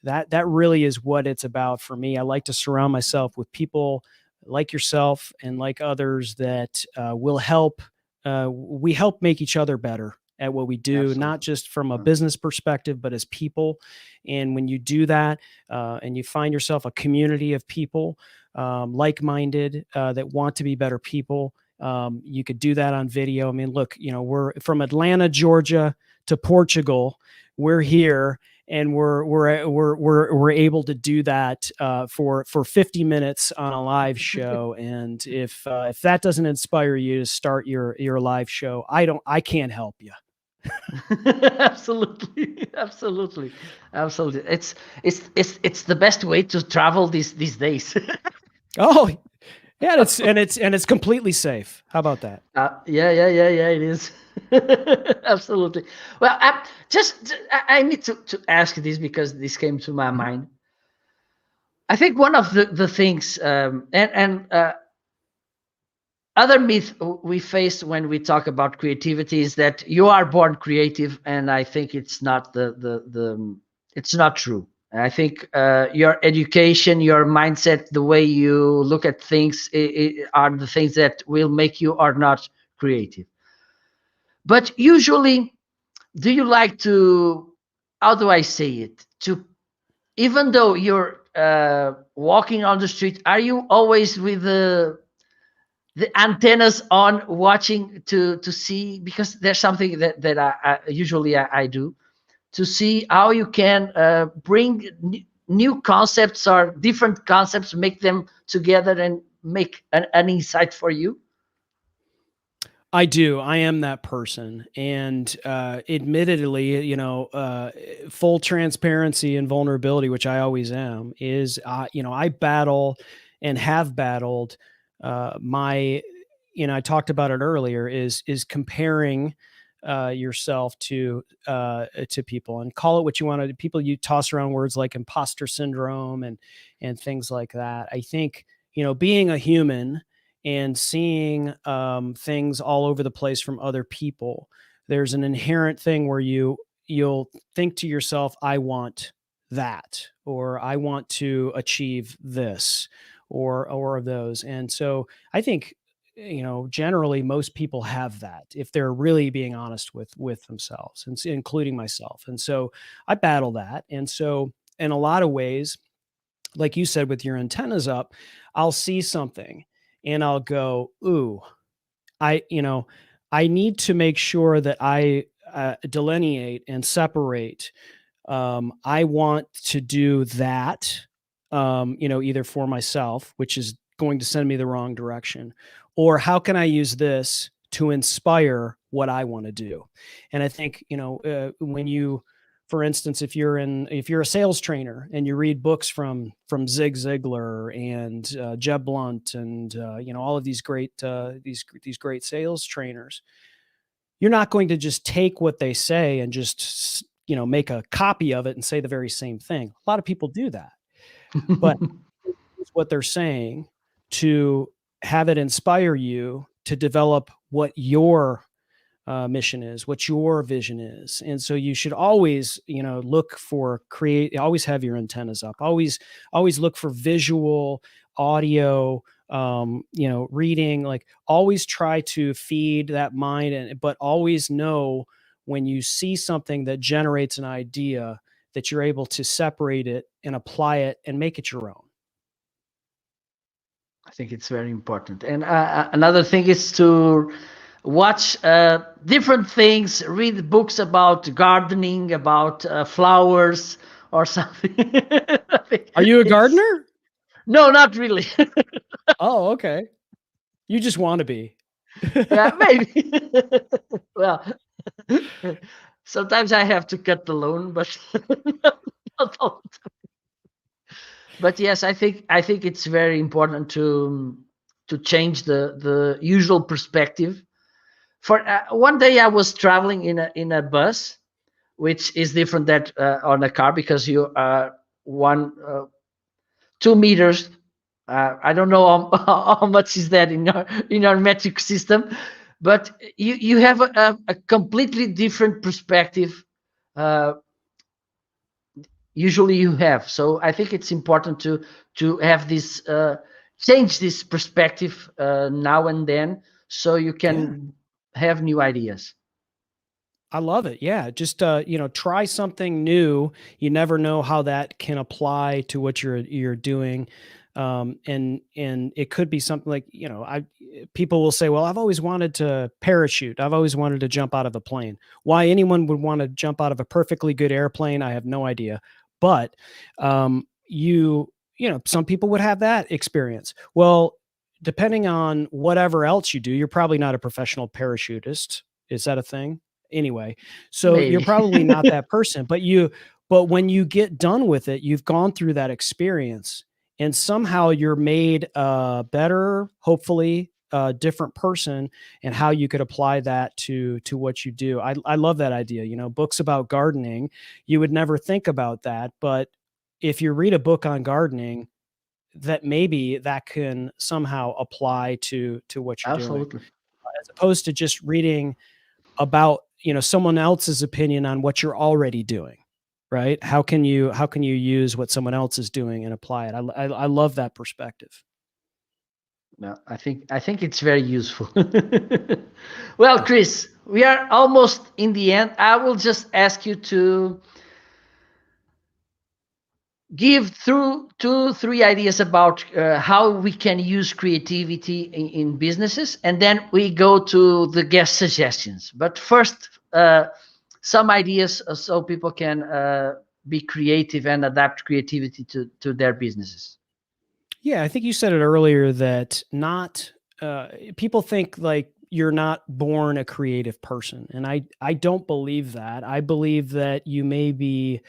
that really is what it's about for me. I like to surround myself with people like yourself and like others that will help. We help make each other better at what we do, not Absolutely. just from a business perspective, but as people. And when you do that, and you find yourself a community of people like-minded that want to be better people, you could do that on video. I mean, look, we're from Atlanta, Georgia to Portugal. We're here, and we're able to do that for 50 minutes on a live show. And if that doesn't inspire you to start your live show, I can't help you. Absolutely, absolutely, absolutely. It's the best way to travel these days. Oh, yeah, it's completely safe. How about that? Yeah. It is. Absolutely. Well, I need to ask this because this came to my mind. I think one of the things, and other myth we face when we talk about creativity is that you are born creative, and I think it's not it's not true. I think your education, your mindset, the way you look at things are the things that will make you or not creative. But usually, do you like to, how do I say it, to, even though you're walking on the street, are you always with the antennas on, watching to see, because there's something that I usually I do, to see how you can bring new concepts or different concepts, make them together and make an insight for you. I do. I am that person. And admittedly, full transparency and vulnerability, which I always am, is, I battle and have battled my, I talked about it earlier, is comparing yourself to people, and call it what you want to. People, you toss around words like imposter syndrome and things like that. I think, being a human and seeing things all over the place from other people, there's an inherent thing where you'll think to yourself, I want that, or I want to achieve this, or of those. And so I think, generally most people have that, if they're really being honest with themselves, and including myself. And so I battle that. And so in a lot of ways, like you said, with your antennas up, I'll see something and I'll go, ooh, I need to make sure that I delineate and separate. I want to do that, either for myself, which is going to send me the wrong direction, or how can I use this to inspire what I want to do? And I think, when you, for instance, if you're a sales trainer and you read books from Zig Ziglar and Jeb Blunt and all of these great these great sales trainers, you're not going to just take what they say and just make a copy of it and say the very same thing. A lot of people do that, but it's what they're saying to have it inspire you to develop what your mission is, what your vision is. And so you should always, look for always have your antennas up, always look for visual, audio, reading, like always try to feed that mind, but always know when you see something that generates an idea that you're able to separate it and apply it and make it your own. I think it's very important. And another thing is to watch different things, read books about gardening, about flowers or something. Are you a gardener? No, not really. Oh, okay. You just want to be. Yeah, maybe. Well, Sometimes I have to cut the loan, but not all the time. But yes, I think it's very important to change the usual perspective. For one day, I was traveling in a bus, which is different that on a car because you are 2 meters. I don't know how much is that in our metric system, but you have a completely different perspective. Uh, Usually you have. So I think it's important to have this change this perspective now and then, so you Yeah. can have new ideas. I love it. Yeah, just try something new. You never know how that can apply to what you're doing. And it could be something like, I people will say, "Well, I've always wanted to parachute. I've always wanted to jump out of a plane." Why anyone would want to jump out of a perfectly good airplane, I have no idea. But some people would have that experience. Well, depending on whatever else you do, you're probably not a professional parachutist. Is that a thing? Anyway, so you're Maybe. probably not that person, but when you get done with it, you've gone through that experience and somehow you're made a better, hopefully a different person, and how you could apply that to what you do. I love that idea. Books about gardening, you would never think about that, but if you read a book on gardening, that maybe that can somehow apply to what you're doing, Absolutely. as opposed to just reading about someone else's opinion on what you're already doing, right? How can you use what someone else is doing and apply it? I love that perspective. No, I think it's very useful. Well, Yeah. Chris, we are almost in the end. I will just ask you to give through 2 3 ideas about how we can use creativity in businesses, and then we go to the guest suggestions. But first, some ideas so people can be creative and adapt creativity to their businesses. Yeah, I think you said it earlier that not people think like you're not born a creative person, and I don't believe that. I believe that you may be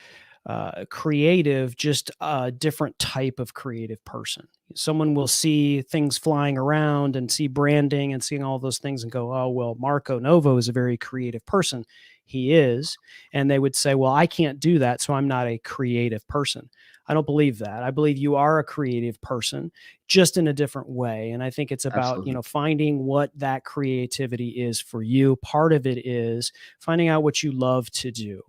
creative, just a different type of creative person. Someone will see things flying around and see branding and seeing all those things and go, "Oh, well, Marco Novo is a very creative person." He is. And they would say, "Well, I can't do that, so I'm not a creative person." I don't believe that. I believe you are a creative person, just in a different way. And I think it's about, Absolutely. finding what that creativity is for you. Part of it is finding out what you love to do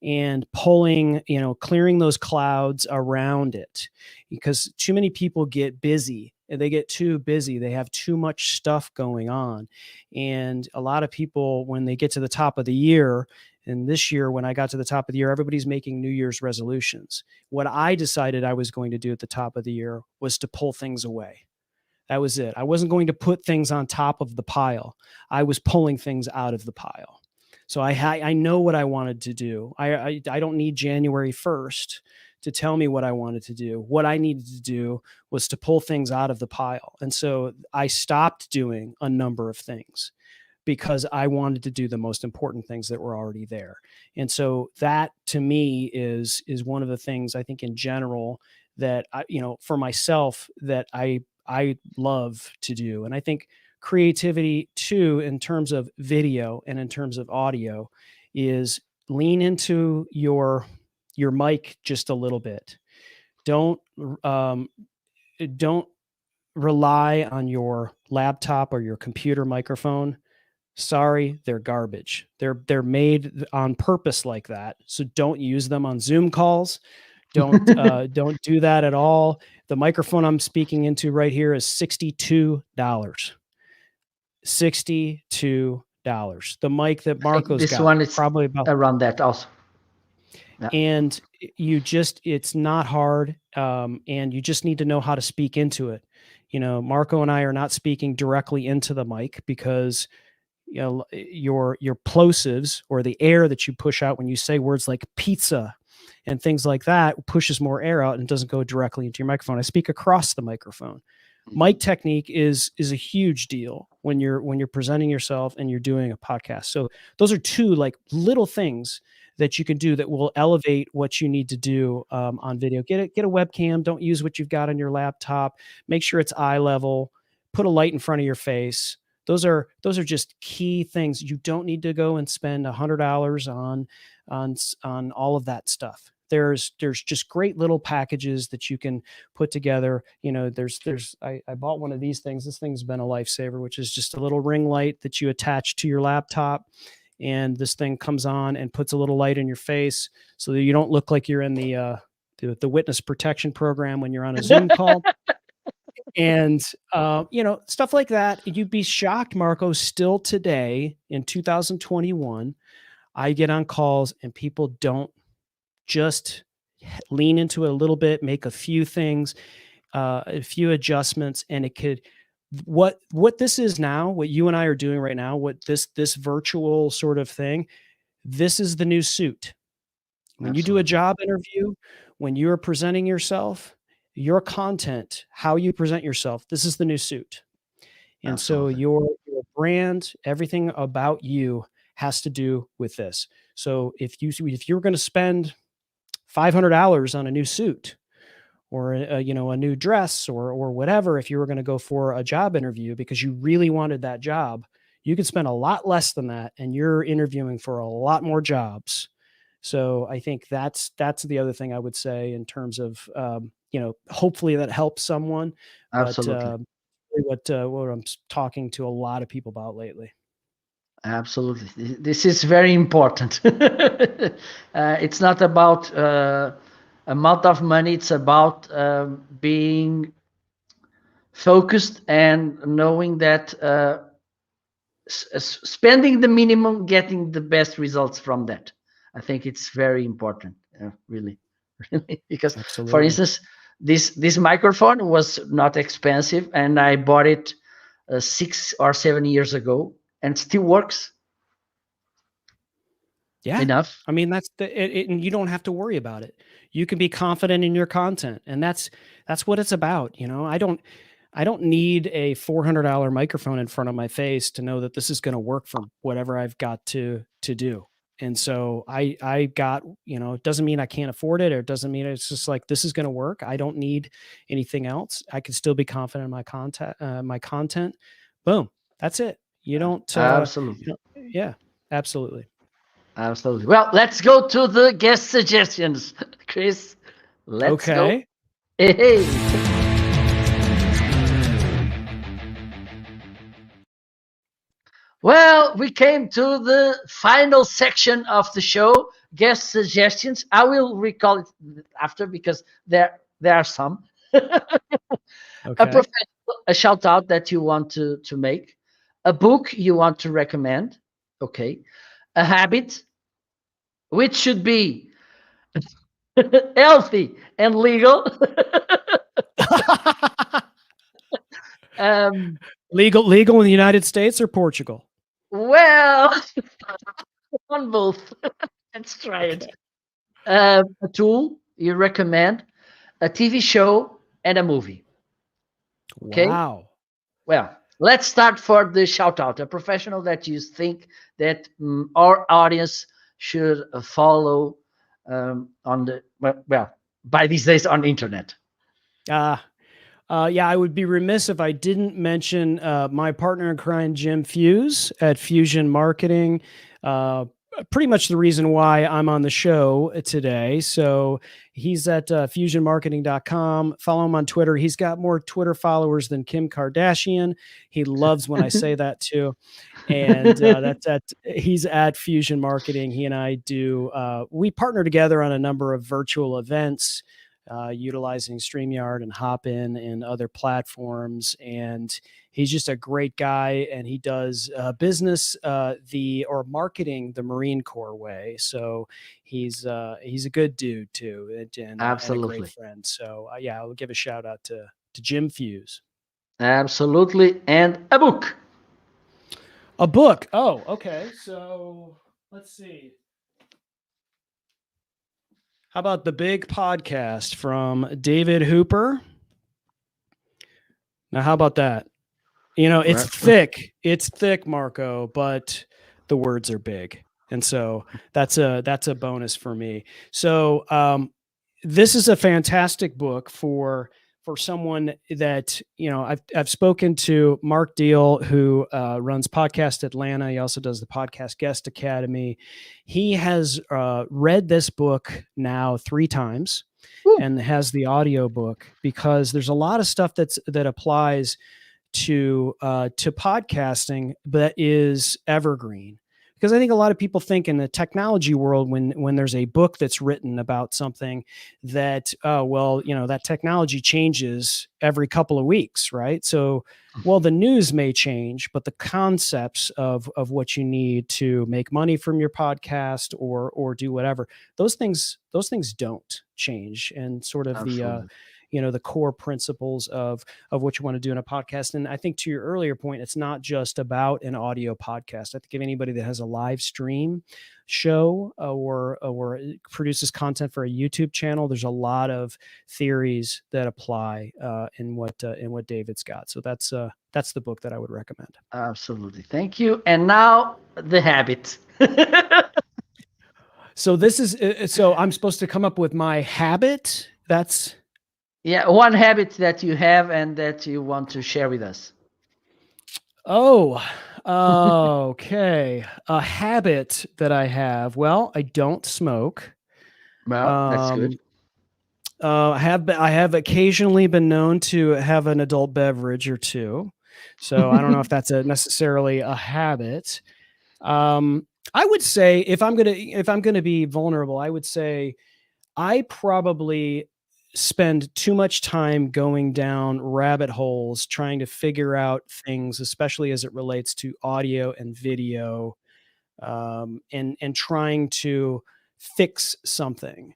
and pulling, clearing those clouds around it, because too many people get busy and they get too busy. They have too much stuff going on. And a lot of people, when they get to the top of the year, and this year, when I got to the top of the year, everybody's making New Year's resolutions. What I decided I was going to do at the top of the year was to pull things away. That was it. I wasn't going to put things on top of the pile. I was pulling things out of the pile. So I know what I wanted to do. I don't need January 1st to tell me what I wanted to do. What I needed to do was to pull things out of the pile. And so I stopped doing a number of things because I wanted to do the most important things that were already there. And so that to me is one of the things I think in general that for myself, that I love to do. And I think creativity too, in terms of video and in terms of audio, is lean into your mic just a little bit. Don't um, don't rely on your laptop or your computer microphone. Sorry, they're garbage. They're made on purpose like that. So don't use them on Zoom calls. Don't do that at all. The microphone I'm speaking into right here is $62. $62. The mic that I think Marco's this got, one is probably about. around that also. Yeah. And it's not hard. And you just need to know how to speak into it. Marco and I are not speaking directly into the mic because your plosives, or the air that you push out when you say words like pizza and things like that, pushes more air out and doesn't go directly into your microphone. I speak across the microphone. Mic technique is a huge deal when you're presenting yourself and you're doing a podcast. So those are two like little things that you can do that will elevate what you need to do on video. Get a webcam. Don't use what you've got on your laptop. Make sure it's eye level. Put a light in front of your face. Those are just key things. You don't need to go and spend $100 on all of that stuff. There's just great little packages that you can put together. You know, I bought one of these things. This thing's been a lifesaver, which is just a little ring light that you attach to your laptop. And this thing comes on and puts a little light in your face so that you don't look like you're in the witness protection program when you're on a Zoom call. And, stuff like that. You'd be shocked, Marco, still today in 2021, I get on calls and people don't just lean into it a little bit, make a few things, a few adjustments, and it could, what this is now, what you and I are doing right now, what this virtual sort of thing, this is the new suit. When you do a job interview, when you're presenting yourself, your content, how you present yourself, this is the new suit. And so your brand, everything about you has to do with this. So if you're going to spend $500 on a new suit or a new dress or whatever, if you were going to go for a job interview because you really wanted that job, you could spend a lot less than that and you're interviewing for a lot more jobs. So I think that's the other thing I would say in terms of, hopefully that helps someone. Absolutely. But what I'm talking to a lot of people about lately. Absolutely. This is very important. It's not about amount of money. It's about being focused and knowing that spending the minimum, getting the best results from that. I think it's very important, really, because Absolutely. For instance, this microphone was not expensive, and I bought it 6 or 7 years ago, and still works. Yeah. Enough. I mean, that's and you don't have to worry about it. You can be confident in your content, and that's what it's about. I don't need a $400 microphone in front of my face to know that this is going to work for whatever I've got to do. And so I got, it doesn't mean I can't afford it, or it doesn't mean it's just like, this is going to work. I don't need anything else. I can still be confident in my content. Boom. That's it. You don't, absolutely. Yeah, absolutely. Absolutely. Well, let's go to the guest suggestions, Chris. Let's go. Hey. Well, we came to the final section of the show, guest suggestions. I will recall it after because there are some. Okay. A shout out that you want to make, a book you want to recommend, okay, a habit which should be healthy and legal. Legal in the United States or Portugal? Well, on both. Let's try it. A tool you recommend, a TV show, and a movie. Okay. Wow. Well, let's start for the shout out, a professional that you think that our audience should follow on the, by these days on the internet. Yeah, I would be remiss if I didn't mention my partner in crime, Jim Fuse at Fusion Marketing. Pretty much the reason why I'm on the show today. So he's at fusionmarketing.com. Follow him on Twitter. He's got more Twitter followers than Kim Kardashian. He loves when I say that too. And he's at Fusion Marketing. He and I we partner together on a number of virtual events, utilizing StreamYard and Hopin and other platforms. And he's just a great guy, and he does business marketing the Marine Corps way. So he's a good dude too, and Absolutely. a great friend. So I'll give a shout out to Jim Fuse. Absolutely. And a book. A book. Oh, okay. So let's see. How about The Big Podcast from David Hooper? Now, how about that? You know, it's Right. thick, Marco, but the words are big. And so that's a bonus for me. So this is a fantastic book for someone that, you know, I've spoken to Mark Deal, who runs Podcast Atlanta. He also does the Podcast Guest Academy. He has read this book now 3 times. Woo. And has the audio book, because there's a lot of stuff that applies to podcasting that is evergreen. Because I think a lot of people think in the technology world, when there's a book that's written about something, that well, you know, that technology changes every couple of weeks, right? So, well, the news may change, but the concepts of what you need to make money from your podcast or do whatever, those things don't change. And sort of Absolutely. you know, the core principles of what you want to do in a podcast. And I think to your earlier point, it's not just about an audio podcast. I think if anybody that has a live stream show or produces content for a YouTube channel, there's a lot of theories that apply in what David's got. So that's the book that I would recommend. Absolutely. Thank you. And now the habit. So this is so I'm supposed to come up with my habit. That's Yeah, one habit that you have and that you want to share with us. Okay. A habit that I have. Well, I don't smoke. Well, that's good. I have occasionally been known to have an adult beverage or two. So I don't know if that's necessarily a habit. I would say if I'm gonna be vulnerable, I would say I probably spend too much time going down rabbit holes trying to figure out things, especially as it relates to audio and video, and trying to fix something.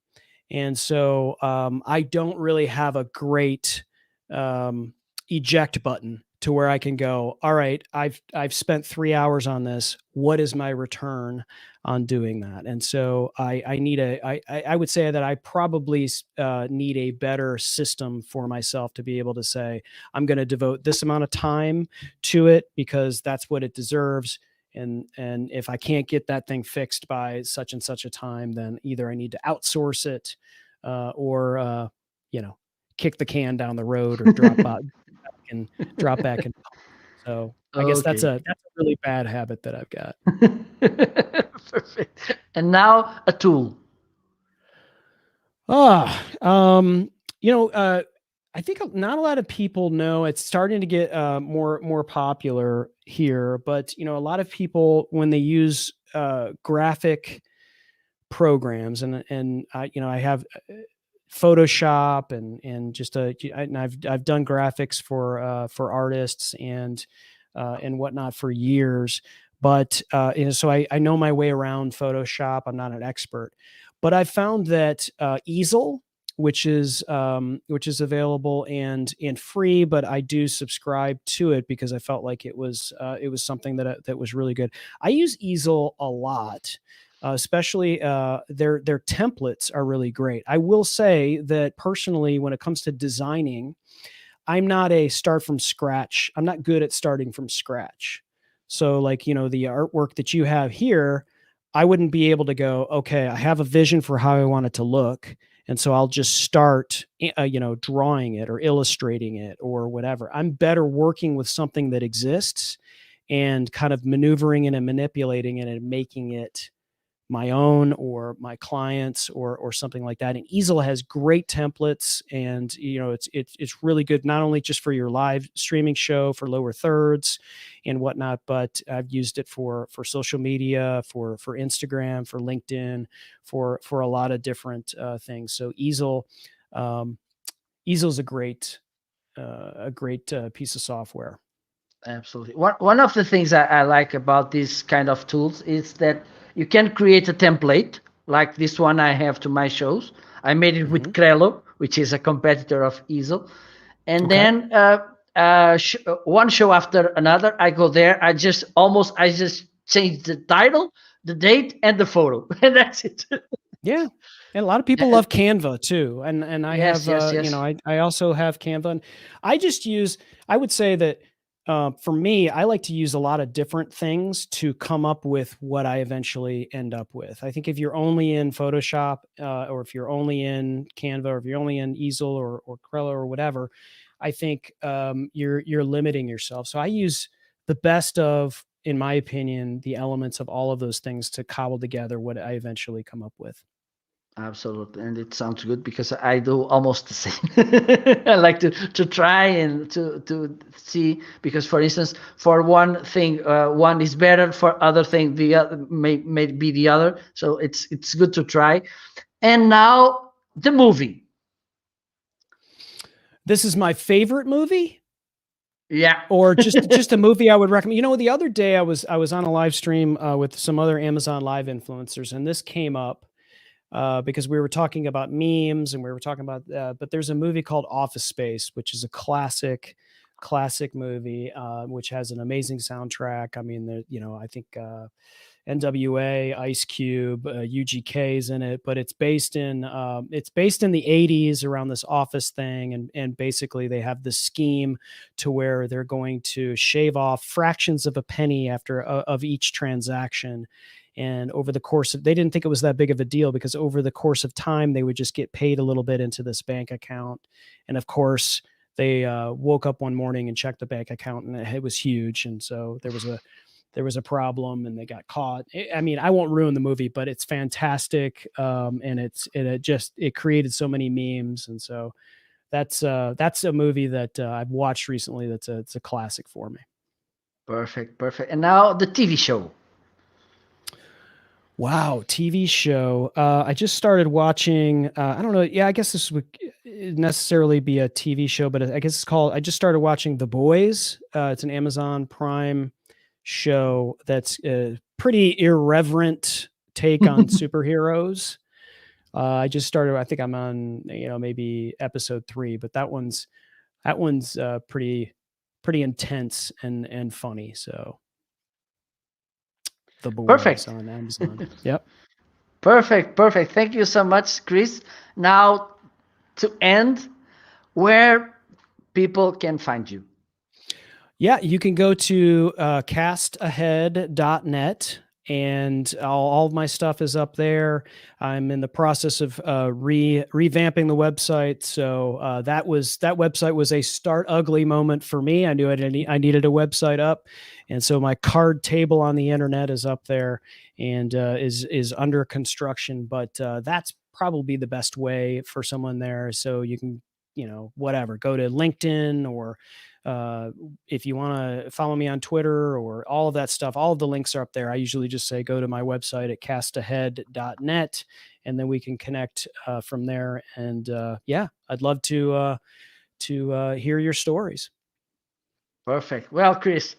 And so I don't really have a great eject button to where I can go, all right, I've spent 3 hours on this. What is my return on doing that? And so I need I would say that I probably need a better system for myself to be able to say, I'm going to devote this amount of time to it because that's what it deserves. And if I can't get that thing fixed by such and such a time, then either I need to outsource it or you know, kick the can down the road or drop back and so I guess that's Okay. a really bad habit that I've got. Perfect. And now a tool. You know, I think not a lot of people know. It's starting to get more popular here, but you know, a lot of people when they use graphic programs and you know, I have Photoshop and just and I've done graphics for artists and whatnot for years. But you know, so I know my way around Photoshop. I'm not an expert, but I found that Easel, which is available and free, but I do subscribe to it because I felt like it was something that was really good. I use Easel a lot. Especially their templates are really great. I will say that personally, when it comes to designing, I'm not a start from scratch. I'm not good at starting from scratch. So like, you know, the artwork that you have here, I wouldn't be able to go, okay, I have a vision for how I want it to look. And so I'll just start, you know, drawing it or illustrating it or whatever. I'm better working with something that exists and kind of maneuvering it and manipulating it and making it my own or my clients or something like that. And Easel has great templates, and you know it's really good not only just for your live streaming show for lower thirds and whatnot, but I've used it for social media, for Instagram, for LinkedIn, for a lot of different things. So Easel's a great piece of software. Absolutely. One of the things I like about these kind of tools is that you can create a template like this one I have to my shows. I made it with Crello, which is a competitor of Easel. And then one show after another, I go there. I just change the title, the date, and the photo. And that's it. Yeah. And a lot of people Yeah. love Canva too. And I Yes, have, yes, you know, yes. I also have Canva, and I just use, I would say that, for me, I like to use a lot of different things to come up with what I eventually end up with. I think if you're only in Photoshop, or if you're only in Canva, or if you're only in Easel or Corella or whatever, I think, you're limiting yourself. So I use the best of, in my opinion, the elements of all of those things to cobble together what I eventually come up with. Absolutely, and it sounds good because I do almost the same. I like to try and to see, because, for instance, for one thing, one is better. For other thing, the other may be the other. So it's good to try. And now the movie. This is my favorite movie, Yeah. or just a movie I would recommend. You know, the other day I was on a live stream, with some other Amazon Live influencers, and this came up, because we were talking about memes, and we were talking about, but there's a movie called Office Space, which is a classic movie, which has an amazing soundtrack. I mean, you know, I think, NWA, Ice Cube, UGK's in it, but it's based in the 80s around this office thing, and basically they have this scheme to where they're going to shave off fractions of a penny after, of each transaction. And over the course of, they didn't think it was that big of a deal, because over the course of time they would just get paid a little bit into this bank account. And of course they, woke up one morning and checked the bank account, and it was huge. And so there was a problem, and they got caught. I mean, I won't ruin the movie, but it's fantastic. And it created so many memes. And so that's a movie that, I've watched recently. It's a classic for me. Perfect, perfect. And now the TV show. Wow, TV show. I just started watching. I don't know. Yeah, I guess this would necessarily be a TV show, but I guess it's called. I just started watching The Boys. It's an Amazon Prime show that's a pretty irreverent take on superheroes. I just started. I think I'm on, maybe episode 3, but that one's pretty intense and funny. So The Boys Perfect. on Amazon. Yep. Perfect, perfect. Thank you so much, Chris. Now, to end, where people can find you. Yeah, you can go to, castahead.net, and all of my stuff is up there. I'm in the process of, revamping the website. So, that website was a start ugly moment for me. I knew I needed a website up, and so my card table on the internet is up there, and, is under construction. But, that's probably the best way for someone there. So you can, whatever, go to LinkedIn, or, uh, if you want to follow me on Twitter, or all of that stuff, all of the links are up there. I usually just say go to my website at castahead.net, and then we can connect, from there. And, yeah, I'd love to hear your stories. Perfect. Well, Chris,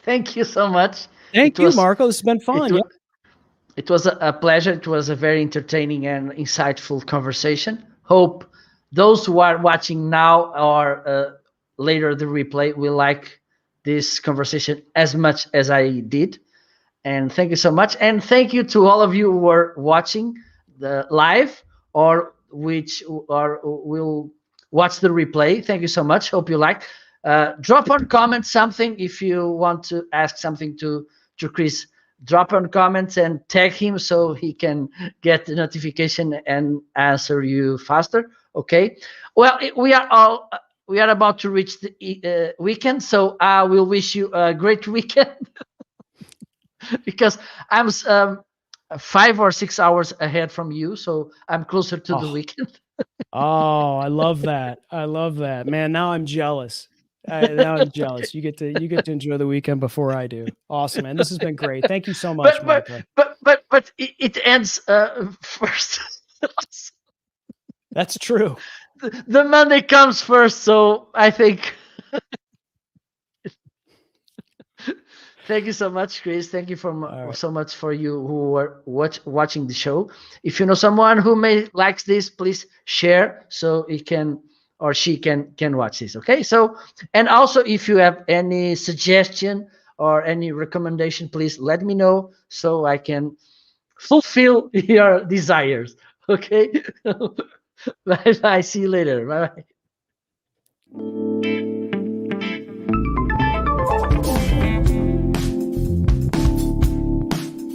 thank you so much. Thank It you, was Marco. This has been it fun. Yeah. was it was a pleasure. It was a very entertaining and insightful conversation. Hope those who are watching now or later the replay will like this conversation as much as I did. And thank you so much. And thank you to all of you who are watching the live, or which are will watch the replay. Thank you so much. Hope you like. Drop on comment something if you want to ask something to Chris. Drop on comments and tag him so he can get the notification and answer you faster. Okay. Well, we are about to reach the weekend, so I will wish you a great weekend. Because I'm 5 or 6 hours ahead from you, so I'm closer to the Oh, weekend. oh, I love that. I love that, man. Now I'm jealous. Now I'm jealous. You get to enjoy the weekend before I do. Awesome, man. This has been great. Thank you so much, but but Marco. but it ends first. That's true. The Monday comes first, so I think. Thank you so much, Chris. Thank you All right. so much for you who are watching the show. If you know someone who may likes this, please share so he can or she can watch this. Okay. So, and also if you have any suggestion or any recommendation, please let me know so I can fulfill your desires. Okay. Bye bye. See you later. Bye bye.